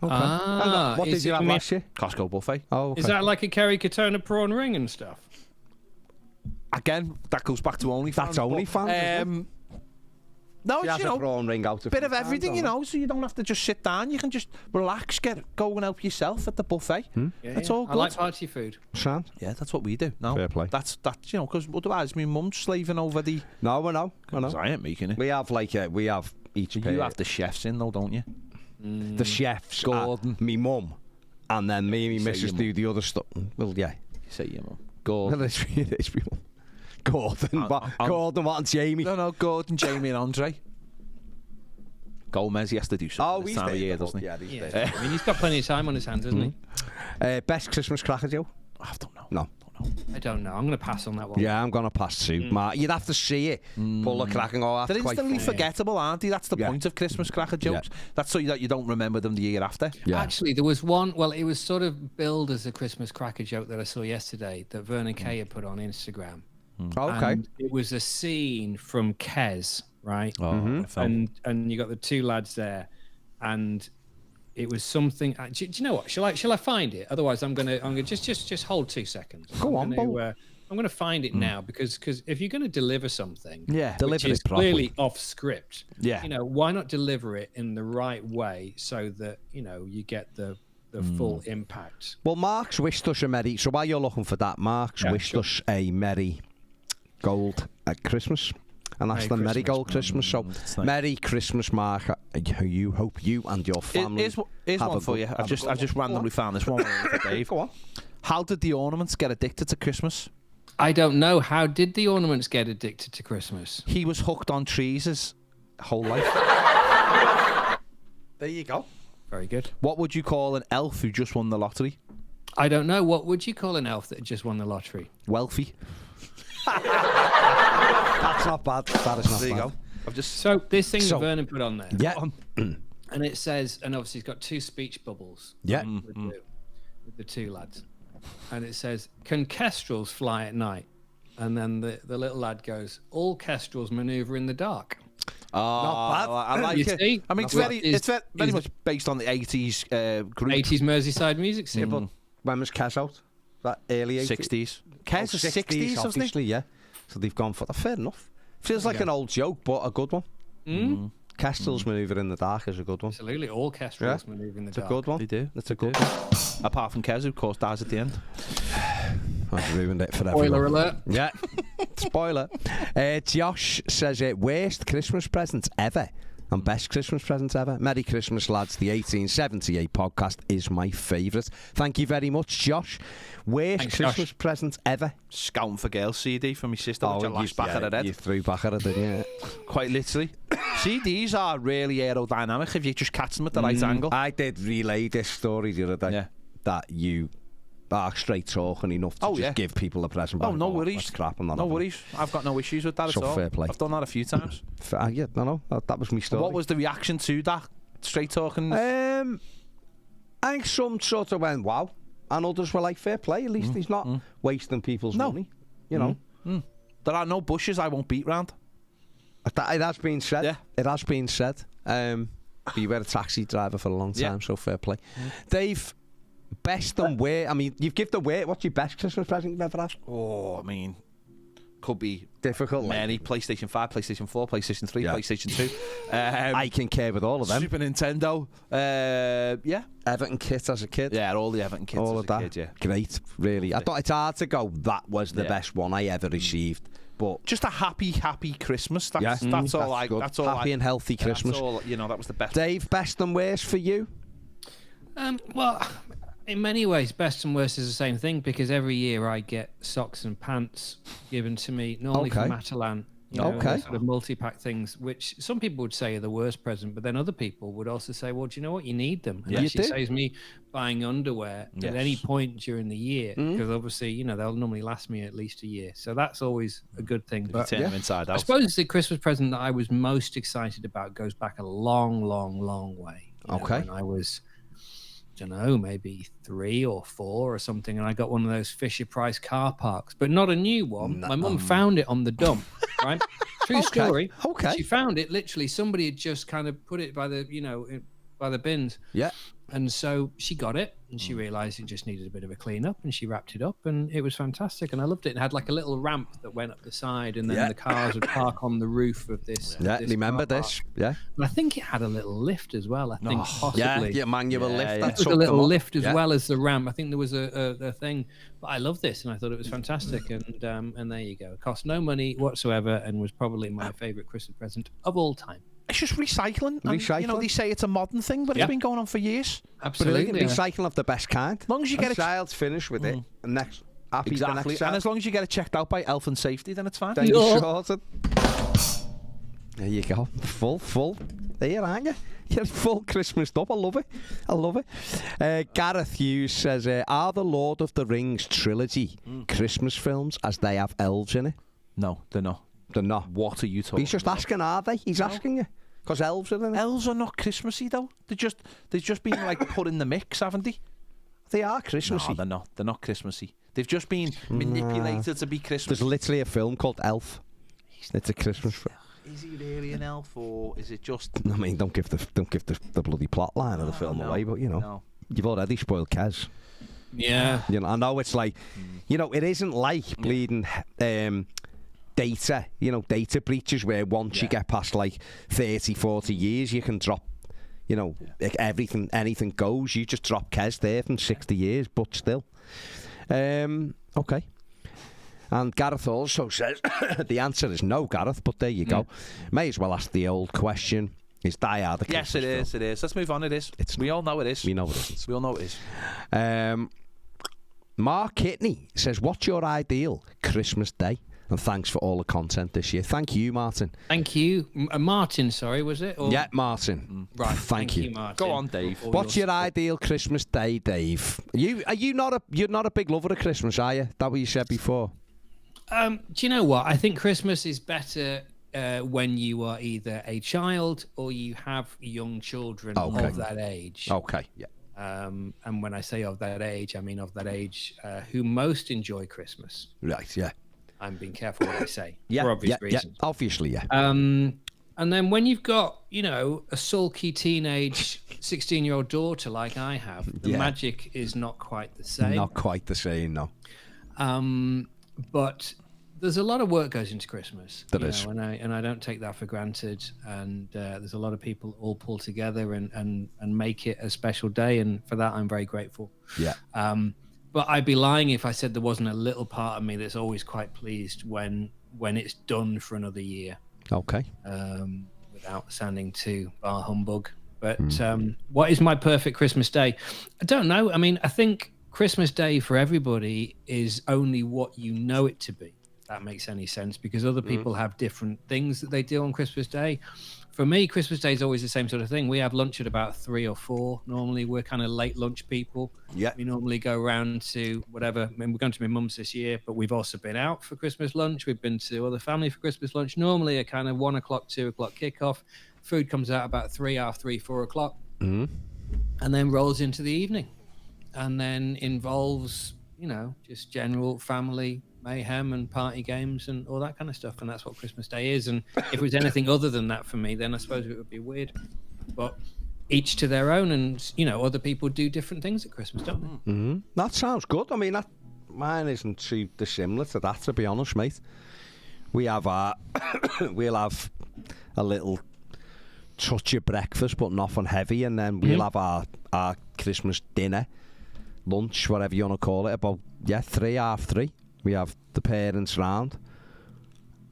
Ah, What did you have last year? Costco buffet. Oh, okay. Is that like a Kerry Katona prawn ring and stuff? Again, that goes back to OnlyFans. That's but, OnlyFans, isn't No, She it's, has a prawn ring out. bit of everything, so you don't have to just sit down. You can just relax, go and help yourself at the buffet. That's all I good. like party food. Sound? Yeah, that's what we do. No, Fair play. That's because otherwise, my mum's slaving over the. No, I know. 'Cause I ain't making it. We have we have each. You have the chefs in though, don't you? the chefs, Gordon. me mum, and then me and me Say missus your do the other stuff. Well, yeah. Say your mum. Well, Gordon. it's me mum. Gordon, Gordon, what and Jamie? No, Gordon, Jamie, and Andre. Gomez, he has to do something this time of year, doesn't he? Yeah, he's Yeah. there. I mean, he's got plenty of time on his hands, hasn't he? Best Christmas cracker, Joe? I don't know. No. I don't know. I'm going to pass on that one. Yeah, I'm going to pass too. Mark, you'd have to see it. Pull the crack and go, that's They're quite instantly funny. forgettable, aren't they? That's the Yeah. point of Christmas cracker jokes. That's so that you don't remember them the year after. Yeah. Actually, there was one. Well, it was sort of billed as a Christmas cracker joke that I saw yesterday that Vernon Kay had put on Instagram. Okay. And it was a scene from Kes, right? Oh, And you got the two lads there, and it was something. Do you know what? Shall I find it? Otherwise, I'm gonna just hold 2 seconds. Go on, I'm I'm going to find it now because if you're going to deliver something, Deliver which is it properly. clearly off script, Yeah. you know, why not deliver it in the right way so that, you know, you get the full impact. Well, Mark's wished us a merry. So while you're looking for that, Mark's wished us a merry gold at Christmas. And that's the Merry Gold Christmas. So, nice. Merry Christmas, Mark. You hope you and your family. Here's one for you. I've just randomly found this one for Dave. Go on. How did the ornaments get addicted to Christmas? I don't know. How did the ornaments get addicted to Christmas? He was hooked on trees his whole life. There you go. Very good. What would you call an elf who just won the lottery? I don't know. What would you call an elf that just won the lottery? Wealthy. That's not bad. That is not There you bad. go. I've just So this thing So- that Vernon put on there. Yeah. And it says, and obviously it's got 2 speech bubbles. Yeah. With the 2 lads. And it says, can kestrels fly at night? And then the little lad goes, all kestrels maneuver in the dark. not bad. I like You it. see? I mean, it's Not very, bad. it's very Is- much based on the 80s group. 80s Merseyside music scene. But when was Kes out? That early 80s? 60s. Kes is 60s, wasn't obviously, yeah. So they've gone for that. Fair enough. Feels like an old joke, but a good one. Kestrels Maneuver in the Dark is a good one. Absolutely. All kestrels maneuver in the It's a dark. good one. They do. It's a good do. one. Apart from Kes, who of course dies at the end. I've ruined it for Spoiler everyone. alert. Yeah. Spoiler. Josh says worst Christmas presents ever and best Christmas presents ever. Merry Christmas, lads. The 1878 podcast is my favourite. Thank you very much, Josh. Worst Thanks, Christmas Josh. presents ever. Scouting for Girls CD from my sister, which I lashed back at her head. You threw back at it, didn't you? Quite literally. CDs are really aerodynamic if you just catch them at the right angle. I did relay this story the other day. Yeah. That you are straight talking enough to just give people a present. Oh, back. no That's worries. crap. I'm not No having it. worries. I've got no issues with that So at all. fair play. I've done that a few times. Yeah, no. That was my story. What was the reaction to that? Straight talking? I think some sort of went, wow. And others were like, fair play. At least he's not wasting people's money. You know. There are no bushes I won't beat round. It has been said. Yeah. It has been said. But you were a taxi driver for a long time, so fair play. Dave, best and worst. I mean, you've given away. What's your best Christmas present you've ever had? Oh, I mean, could be Difficult. many. PlayStation 5, PlayStation 4, PlayStation 3, Yeah. PlayStation 2. I can care with all of them. Super Nintendo. Yeah. Everton kit as a kid. Yeah, all the Everton kids all as of a that. kid, yeah. Great, really. I thought it's hard to go, that was the best one I ever received. But Just a happy Christmas. That's, Yeah. that's all I. good. That's all Happy I, and healthy yeah, Christmas. That's all, that was the best. Dave, best and worst for you? Well, in many ways, best and worst is the same thing because every year I get socks and pants given to me, normally Okay. from Matalan. You know, Okay. Sort of multi-pack things, which some people would say are the worst present, but then other people would also say, well, do you know what? You need them. And Yeah. You actually do. saves me buying underwear at any point during the year because obviously, you know, they'll normally last me at least a year. So that's always a good thing. But Turn them inside I out. suppose the Christmas present that I was most excited about goes back a long, long, long way. You know, Okay. when I was, I don't know, maybe 3 or 4 or something, and I got one of those Fisher Price car parks, but not a new one. My mum found it on the dump, right? True story. Okay. She found it literally. Somebody had just kind of put it by the, by the bins. Yeah. And so she got it and she realized it just needed a bit of a clean up and she wrapped it up and it was fantastic and I loved it. It had like a little ramp that went up the side and then the cars would park on the roof of this. Yeah, this remember car this? park. Yeah. And I think it had a little lift as well. I think possibly. Yeah, manual lift. yeah. that It was took a little them up. lift as Yeah. well as the ramp. I think there was a thing, but I love this and I thought it was fantastic. And there you go. It cost no money whatsoever and was probably my favorite Christmas present of all time. It's just recycling. And, Recycling. they say it's a modern thing, but it's been going on for years. Absolutely. Brilliant. Recycling of the best kind. As long as you get it child's finished with it, and next happy the exactly, next and child. as long as you get it checked out by Health and Safety, then it's fine. Then you're sorted. There you go. Full. There, aren't you? You're full Christmased up. I love it. Gareth Hughes says, are the Lord of the Rings trilogy Christmas films as they have elves in it? No, they're not. They're not. What are you talking He's just about? asking, are they? He's asking you. Because elves are in it. Elves are not Christmassy though. They've just been like put in the mix, haven't they? They are Christmassy. No, they're not. They're not Christmassy. They've just been manipulated to be Christmas. There's literally a film called Elf. It's a Christmas film. Is he really an elf, or is it just? I mean, don't give the bloody plot line of the film away, but you know, No. you've already spoiled Kez. Yeah. You know, I know it's like, you know, it isn't like bleeding data, you know, data breaches where once you get past like 30, 40 years, you can drop, you know, like anything goes. You just drop Kes there from 60 years, but still. Okay. And Gareth also says, the answer is no, Gareth, but there you go. May as well ask the old question. Is Die Hard a Christmas film? Yes, it is. Let's move on. It is. We all know it is. We know it isn't. We all know it is. Mark Kitney says, what's your ideal Christmas day? And thanks for all the content this year. Thank you, Martin. Thank you. Martin, sorry, was it? Or... Yeah, Martin. Right. Thank you, Martin. Go on, Dave. What's your ideal Christmas day, Dave? You're not a big lover of Christmas, are you? That what you said before? Do you know what? I think Christmas is better when you are either a child or you have young children of that age. Okay, yeah. And when I say of that age, I mean of that age who most enjoy Christmas. Right, yeah. I'm being careful what I say Yeah, for obvious reasons. Yeah, obviously, yeah. And then when you've got, you know, a sulky teenage 16-year-old daughter like I have, the magic is not quite the same. Not quite the same, no. But there's a lot of work goes into Christmas. There is. And I don't take that for granted. And there's a lot of people all pull together and make it a special day. And for that, I'm very grateful. Yeah. But I'd be lying if I said there wasn't a little part of me that's always quite pleased when it's done for another year. Okay. Without sounding too bar humbug. But what is my perfect Christmas day? I don't know. I mean, I think Christmas Day for everybody is only what you know it to be. If that makes any sense, because other people have different things that they do on Christmas Day. For me, Christmas Day is always the same sort of thing. We have lunch at about 3 or 4. Normally, we're kind of late lunch people. Yeah. We normally go around to whatever. I mean, we're going to my mum's this year, but we've also been out for Christmas lunch. We've been to other family for Christmas lunch. Normally, a kind of 1 o'clock, 2 o'clock kickoff. Food comes out about 3, half 3, 4 o'clock, and then rolls into the evening, and then involves, you know, just general family mayhem and party games and all that kind of stuff. And that's what Christmas Day is. And if it was anything other than that for me, then I suppose it would be weird. But each to their own, and, you know, other people do different things at Christmas, don't they? That sounds good. I mean, mine isn't too dissimilar to that, to be honest, mate. We have we'll have a little touch of breakfast, but nothing heavy, and then we'll have our Christmas dinner, lunch, whatever you want to call it, about 3, half 3. We have the parents round.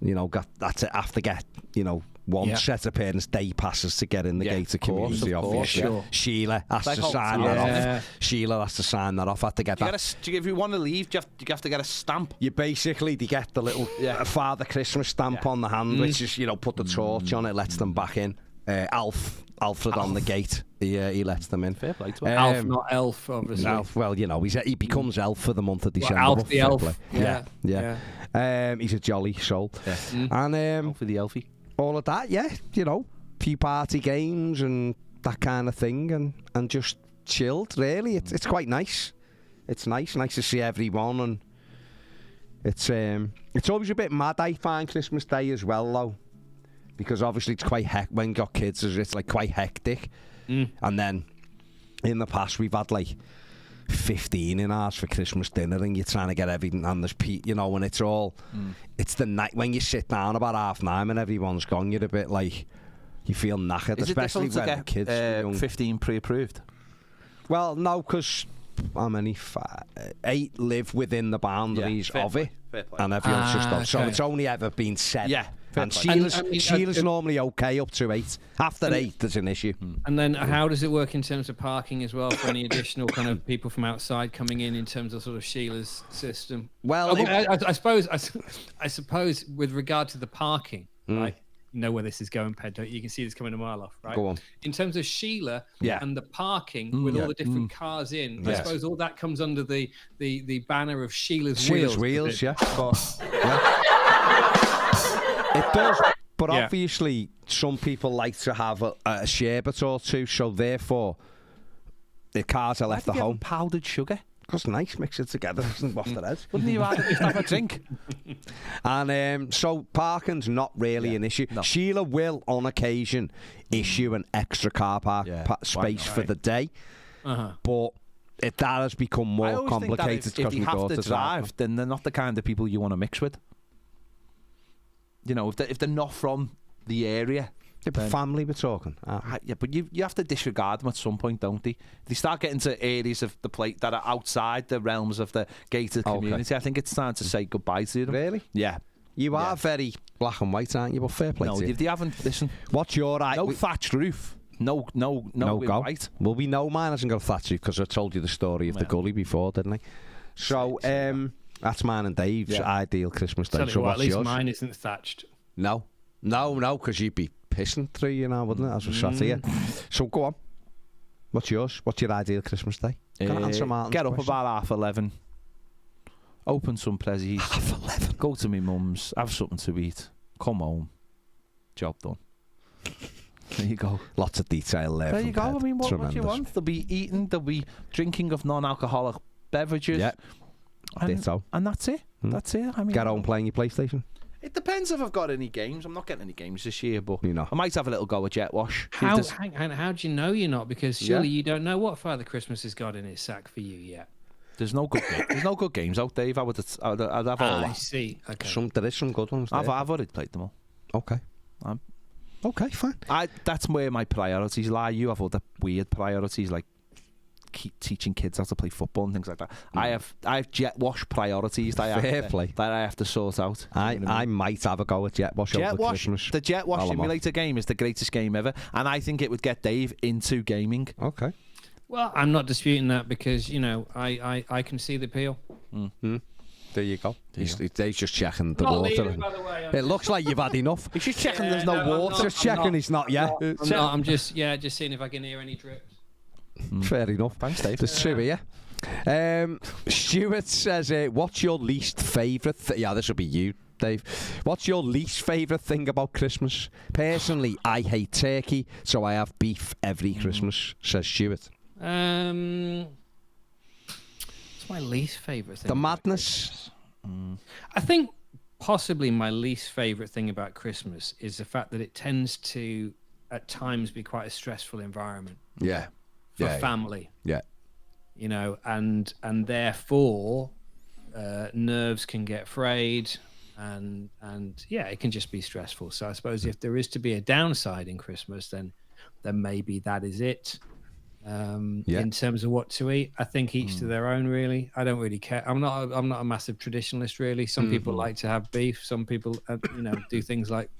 You know, that's it. Have to get, you know, one set of parents' day passes to get in the gate of community, obviously. Sure. Sheila has to sign that off. Sheila has to sign that off. Have to get that. If you want to leave, you have to get a stamp. You basically get the little Father Christmas stamp on the hand, which is, you know, put the torch on it, lets them back in. Alfred on the gate. He lets them in. Fair play to him. Alf, not Elf, obviously. Alf, well, you know, he becomes Elf for the month of December. Alf the Elf. Yeah. He's a jolly soul. Yeah. And for the Elfie. all of that, you know, few party games and that kind of thing, and just chilled. Really, it's quite nice. It's nice to see everyone, and it's always a bit mad. I find Christmas Day as well, though, because obviously it's quite when you got kids, it's like quite hectic. And then in the past we've had like 15 in ours for Christmas dinner, and you're trying to get everything, and there's you know, when it's all it's the night when you sit down about 9:30 and everyone's gone, you're a bit like, you feel knackered. Is especially it difficult when to kids get young. 15 pre-approved? Well, no, because how many 8 live within the boundaries of it, and everyone's just up. So it's only ever been 7. And Sheila's normally okay up to 8. After 8, there's an issue. And then how does it work in terms of parking as well, for any additional kind of people from outside coming in terms of sort of Sheila's system? Well, I suppose with regard to the parking, right? You know where this is going, Panto. You can see this coming a mile off, right? Go on. In terms of Sheila and the parking with all the different cars in, I suppose all that comes under the banner of Sheila's wheels. Yeah. It does, but obviously some people like to have a sherbet or two, so therefore the cars are left at home. Powdered sugar? Because nice, mix it together and waft it out. Wouldn't you rather just have a drink? And so parking's not really an issue. No. Sheila will, on occasion, issue an extra car park space for the day, but that has become I more always think that complicated if because you my have to daughter's drive, then they're not the kind of people you want to mix with. You know, if they're not from the area. Family we're talking. Yeah, but you have to disregard them at some point, don't they? If they start getting to areas of the plate that are outside the realms of the gated community, I think it's time to say goodbye to them. Really? Yeah. You are very black and white, aren't you? But fair play No, to you. they haven't. Listen. What's your No thatched roof. No go. white. Well, we know mine hasn't got a thatched roof because I told you the story of the gully before, didn't I? So, that's mine and Dave's ideal Christmas day. Tell you So what, what's at least yours? mine isn't thatched. No, because you'd be pissing through, you know, wouldn't it? As we sat here. So go on. What's yours? What's your ideal Christmas day? Can I answer Martin's Get up question? about 11:30. Open some prezzies. 11:30. Go to my mum's. Have something to eat. Come home. Job done. There you go. Lots of detail there. There you go. Bed. I mean, what do you Tremendous. want? There'll be eating. There'll be drinking of non-alcoholic beverages. Yeah. And Ditto. that's it. That's it. I mean, Get home playing your PlayStation. it depends if I've got any games. I'm not getting any games this year, but You know. I might have a little go at Jet Wash. How do you know you're not? Because surely you don't know what Father Christmas has got in his sack for you yet. There's no good. There's no good games out, Dave. I'd have all I that. see. Okay. There is some good ones there. I've already played them all. Okay. Okay, fine. That's where my priorities lie. You have other weird priorities like teaching kids how to play football and things like that. I have Jet Wash priorities that I have to sort out. I might have a go at Jet Wash over Christmas. The Jet Wash simulator game is the greatest game ever, and I think it would get Dave into gaming. Okay. Well, I'm not disputing that because, you know, I can see the appeal. There you go. Dave's just checking the Not water. leaving, by the way. It looks like you've had enough. He's just checking there's no, no I'm water. not. Just checking he's not yet. I'm just seeing if I can hear any drips. Fair enough. Thanks, Dave. There's two here. Stuart says, what's your least favourite yeah, this will be you, Dave. What's your least favourite thing about Christmas? Personally, I hate turkey, so I have beef every Christmas, says Stuart. What's my least favourite thing? The madness. I think possibly my least favourite thing about Christmas is the fact that it tends to, at times, be quite a stressful environment. Yeah. For family. Yeah. You know, and therefore, nerves can get frayed, and yeah, it can just be stressful. So I suppose if there is to be a downside in Christmas, then maybe that is it. In terms of what to eat, I think each to their own. Really, I don't really care. I'm not a massive traditionalist. Really, some people like to have beef. Some people, do things like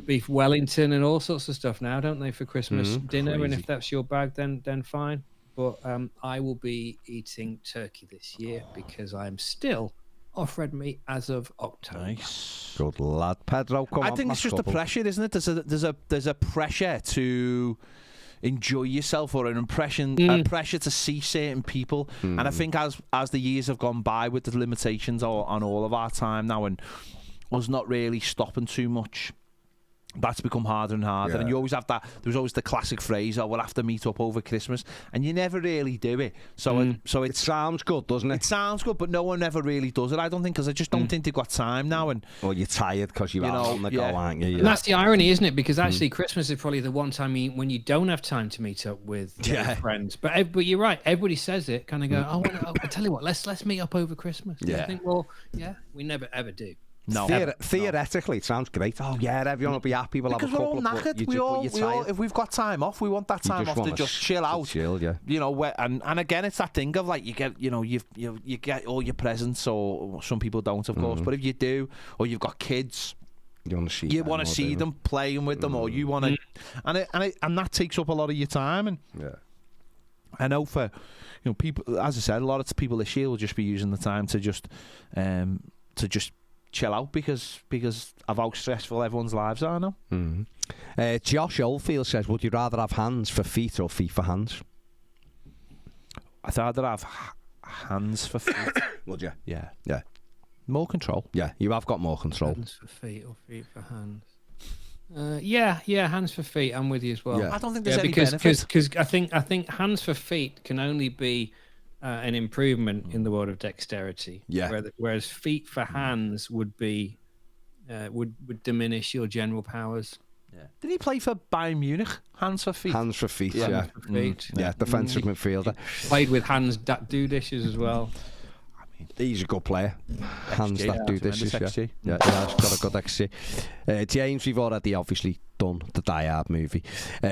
beef Wellington and all sorts of stuff now, don't they, for Christmas dinner? Crazy. And if that's your bag, then fine. But I will be eating turkey this year because I'm still off red meat as of October. Nice. Good lad. Pedro, come on. I think it's just the pressure, isn't it? There's a pressure to enjoy yourself, or a pressure to see certain people. And I think as the years have gone by with the limitations on all of our time now, and us not really stopping too much, that's become harder and harder. Yeah. And you always have that. There was always the classic phrase, we'll have to meet up over Christmas, and you never really do it. So it sounds good, doesn't it? It sounds good, but no one ever really does it, I don't think, because I just don't think they've got time now. And Well, you're tired because you're out on the go, aren't you? And that's the irony, isn't it? Because actually, Christmas is probably the one time when you don't have time to meet up with friends. But you're right. Everybody says it. Kind of go, I tell you what, let's meet up over Christmas. And I think, well, yeah, we never ever do. no, Theoretically, it sounds great. Oh yeah, everyone will be happy. We'll because have a we're all couple. knackered. But We all, tired. if we've got time off, we want that time off to just chill out. Chill, yeah. You know, and again, it's that thing of like you get, you get all your presents, or some people don't, of course. But if you do, or you've got kids, You want to see them playing with them, or you want to, and that takes up a lot of your time. And I know for people, as I said, a lot of people this year will just be using the time to just chill out because of how stressful everyone's lives are now. Josh Oldfield says, would you rather have hands for feet or feet for hands? I'd rather have hands for feet. Would you? Yeah. Yeah. More control. Yeah, you have got more control. Hands for feet or feet for hands? Yeah, hands for feet. I'm with you as well. Yeah. I don't think there's any benefit. Because I think hands for feet can only be an improvement in the world of dexterity. Yeah. Whereas feet for hands would be would diminish your general powers. Yeah. Did he play for Bayern Munich? Hands for feet. Hands for feet. Yeah. Yeah. Defensive midfielder. Played with hands that do dishes as well. He's a good player. Hands XG, that do dishes. XG. Yeah, he's got a good XG. James, we've already obviously done the Die Hard movie.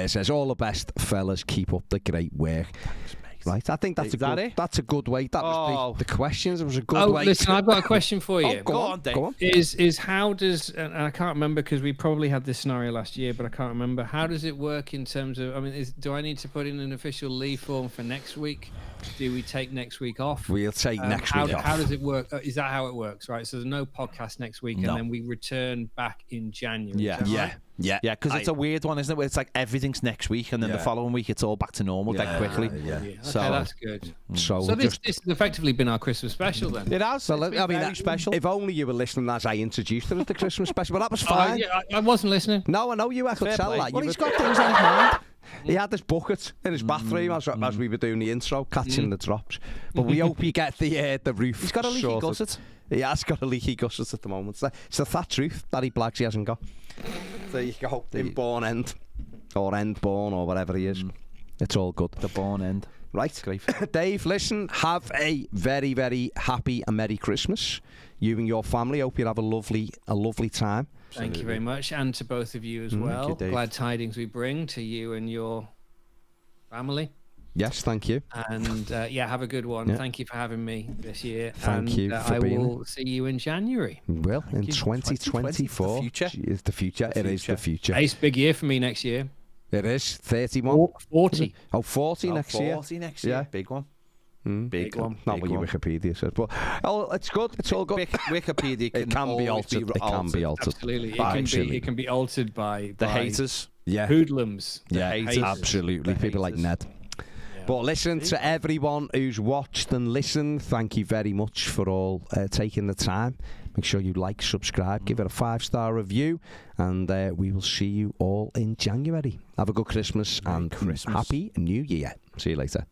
Says all the best, fellas. Keep up the great work. Right, I think that's that's a good way. That was the questions. It was a good way. Listen, I've got a question for you. Go on, Dave. Go on. Is how does, and I can't remember because we probably had this scenario last year, but I can't remember. How does it work in terms of, I mean, do I need to put in an official leave form for next week? Do we take next week off? We'll take next week off. How does it work? Is that how it works, right? So there's no podcast next week, and then we return back in January. Yeah, because it's a weird one, isn't it? Where it's like everything's next week, and then the following week it's all back to normal that quickly. Okay, So that's good. So this has effectively been our Christmas special then. it has. Well, I mean, very special. If only you were listening as I introduced it as the Christmas special, but that was fine. I wasn't listening. No, I know you. I could tell that. Well, he's got things on his mind. He had this bucket in his bathroom as we were doing the intro, catching the drops. But we hope you get the roof. He's got a leaky gusset. He has got a leaky gusset at the moment. It's the fat truth that he blags he hasn't got. There you go. In Born End. Or End Born or whatever he is. It's all good. The Born End. Right. Dave, listen, have a very, very happy and Merry Christmas. You and your family. Hope you have a lovely time. Thank you very much, and to both of you as well. you, Glad tidings we bring to you and your family. Yes, thank you. And have a good one. Yeah. Thank you for having me this year. Thank you for being I will see you in January. Well, in 2024. The future. Is the future. It is the future. It's a big year for me next year. It is 31. 40. Oh, 40 next year. 40 next year. Yeah. Big one. Big one. Not what your Wikipedia says, but it's good. It's all good. Wikipedia It can be altered. It can be altered. Absolutely. It can be altered by the haters. Yeah. Hoodlums. Yeah, haters. absolutely. The People like haters. Ned. But listen, to everyone who's watched and listened, thank you very much for all taking the time. Make sure you like, subscribe, give it a 5-star review, and we will see you all in January. Have a good Christmas and Happy New Year. See you later.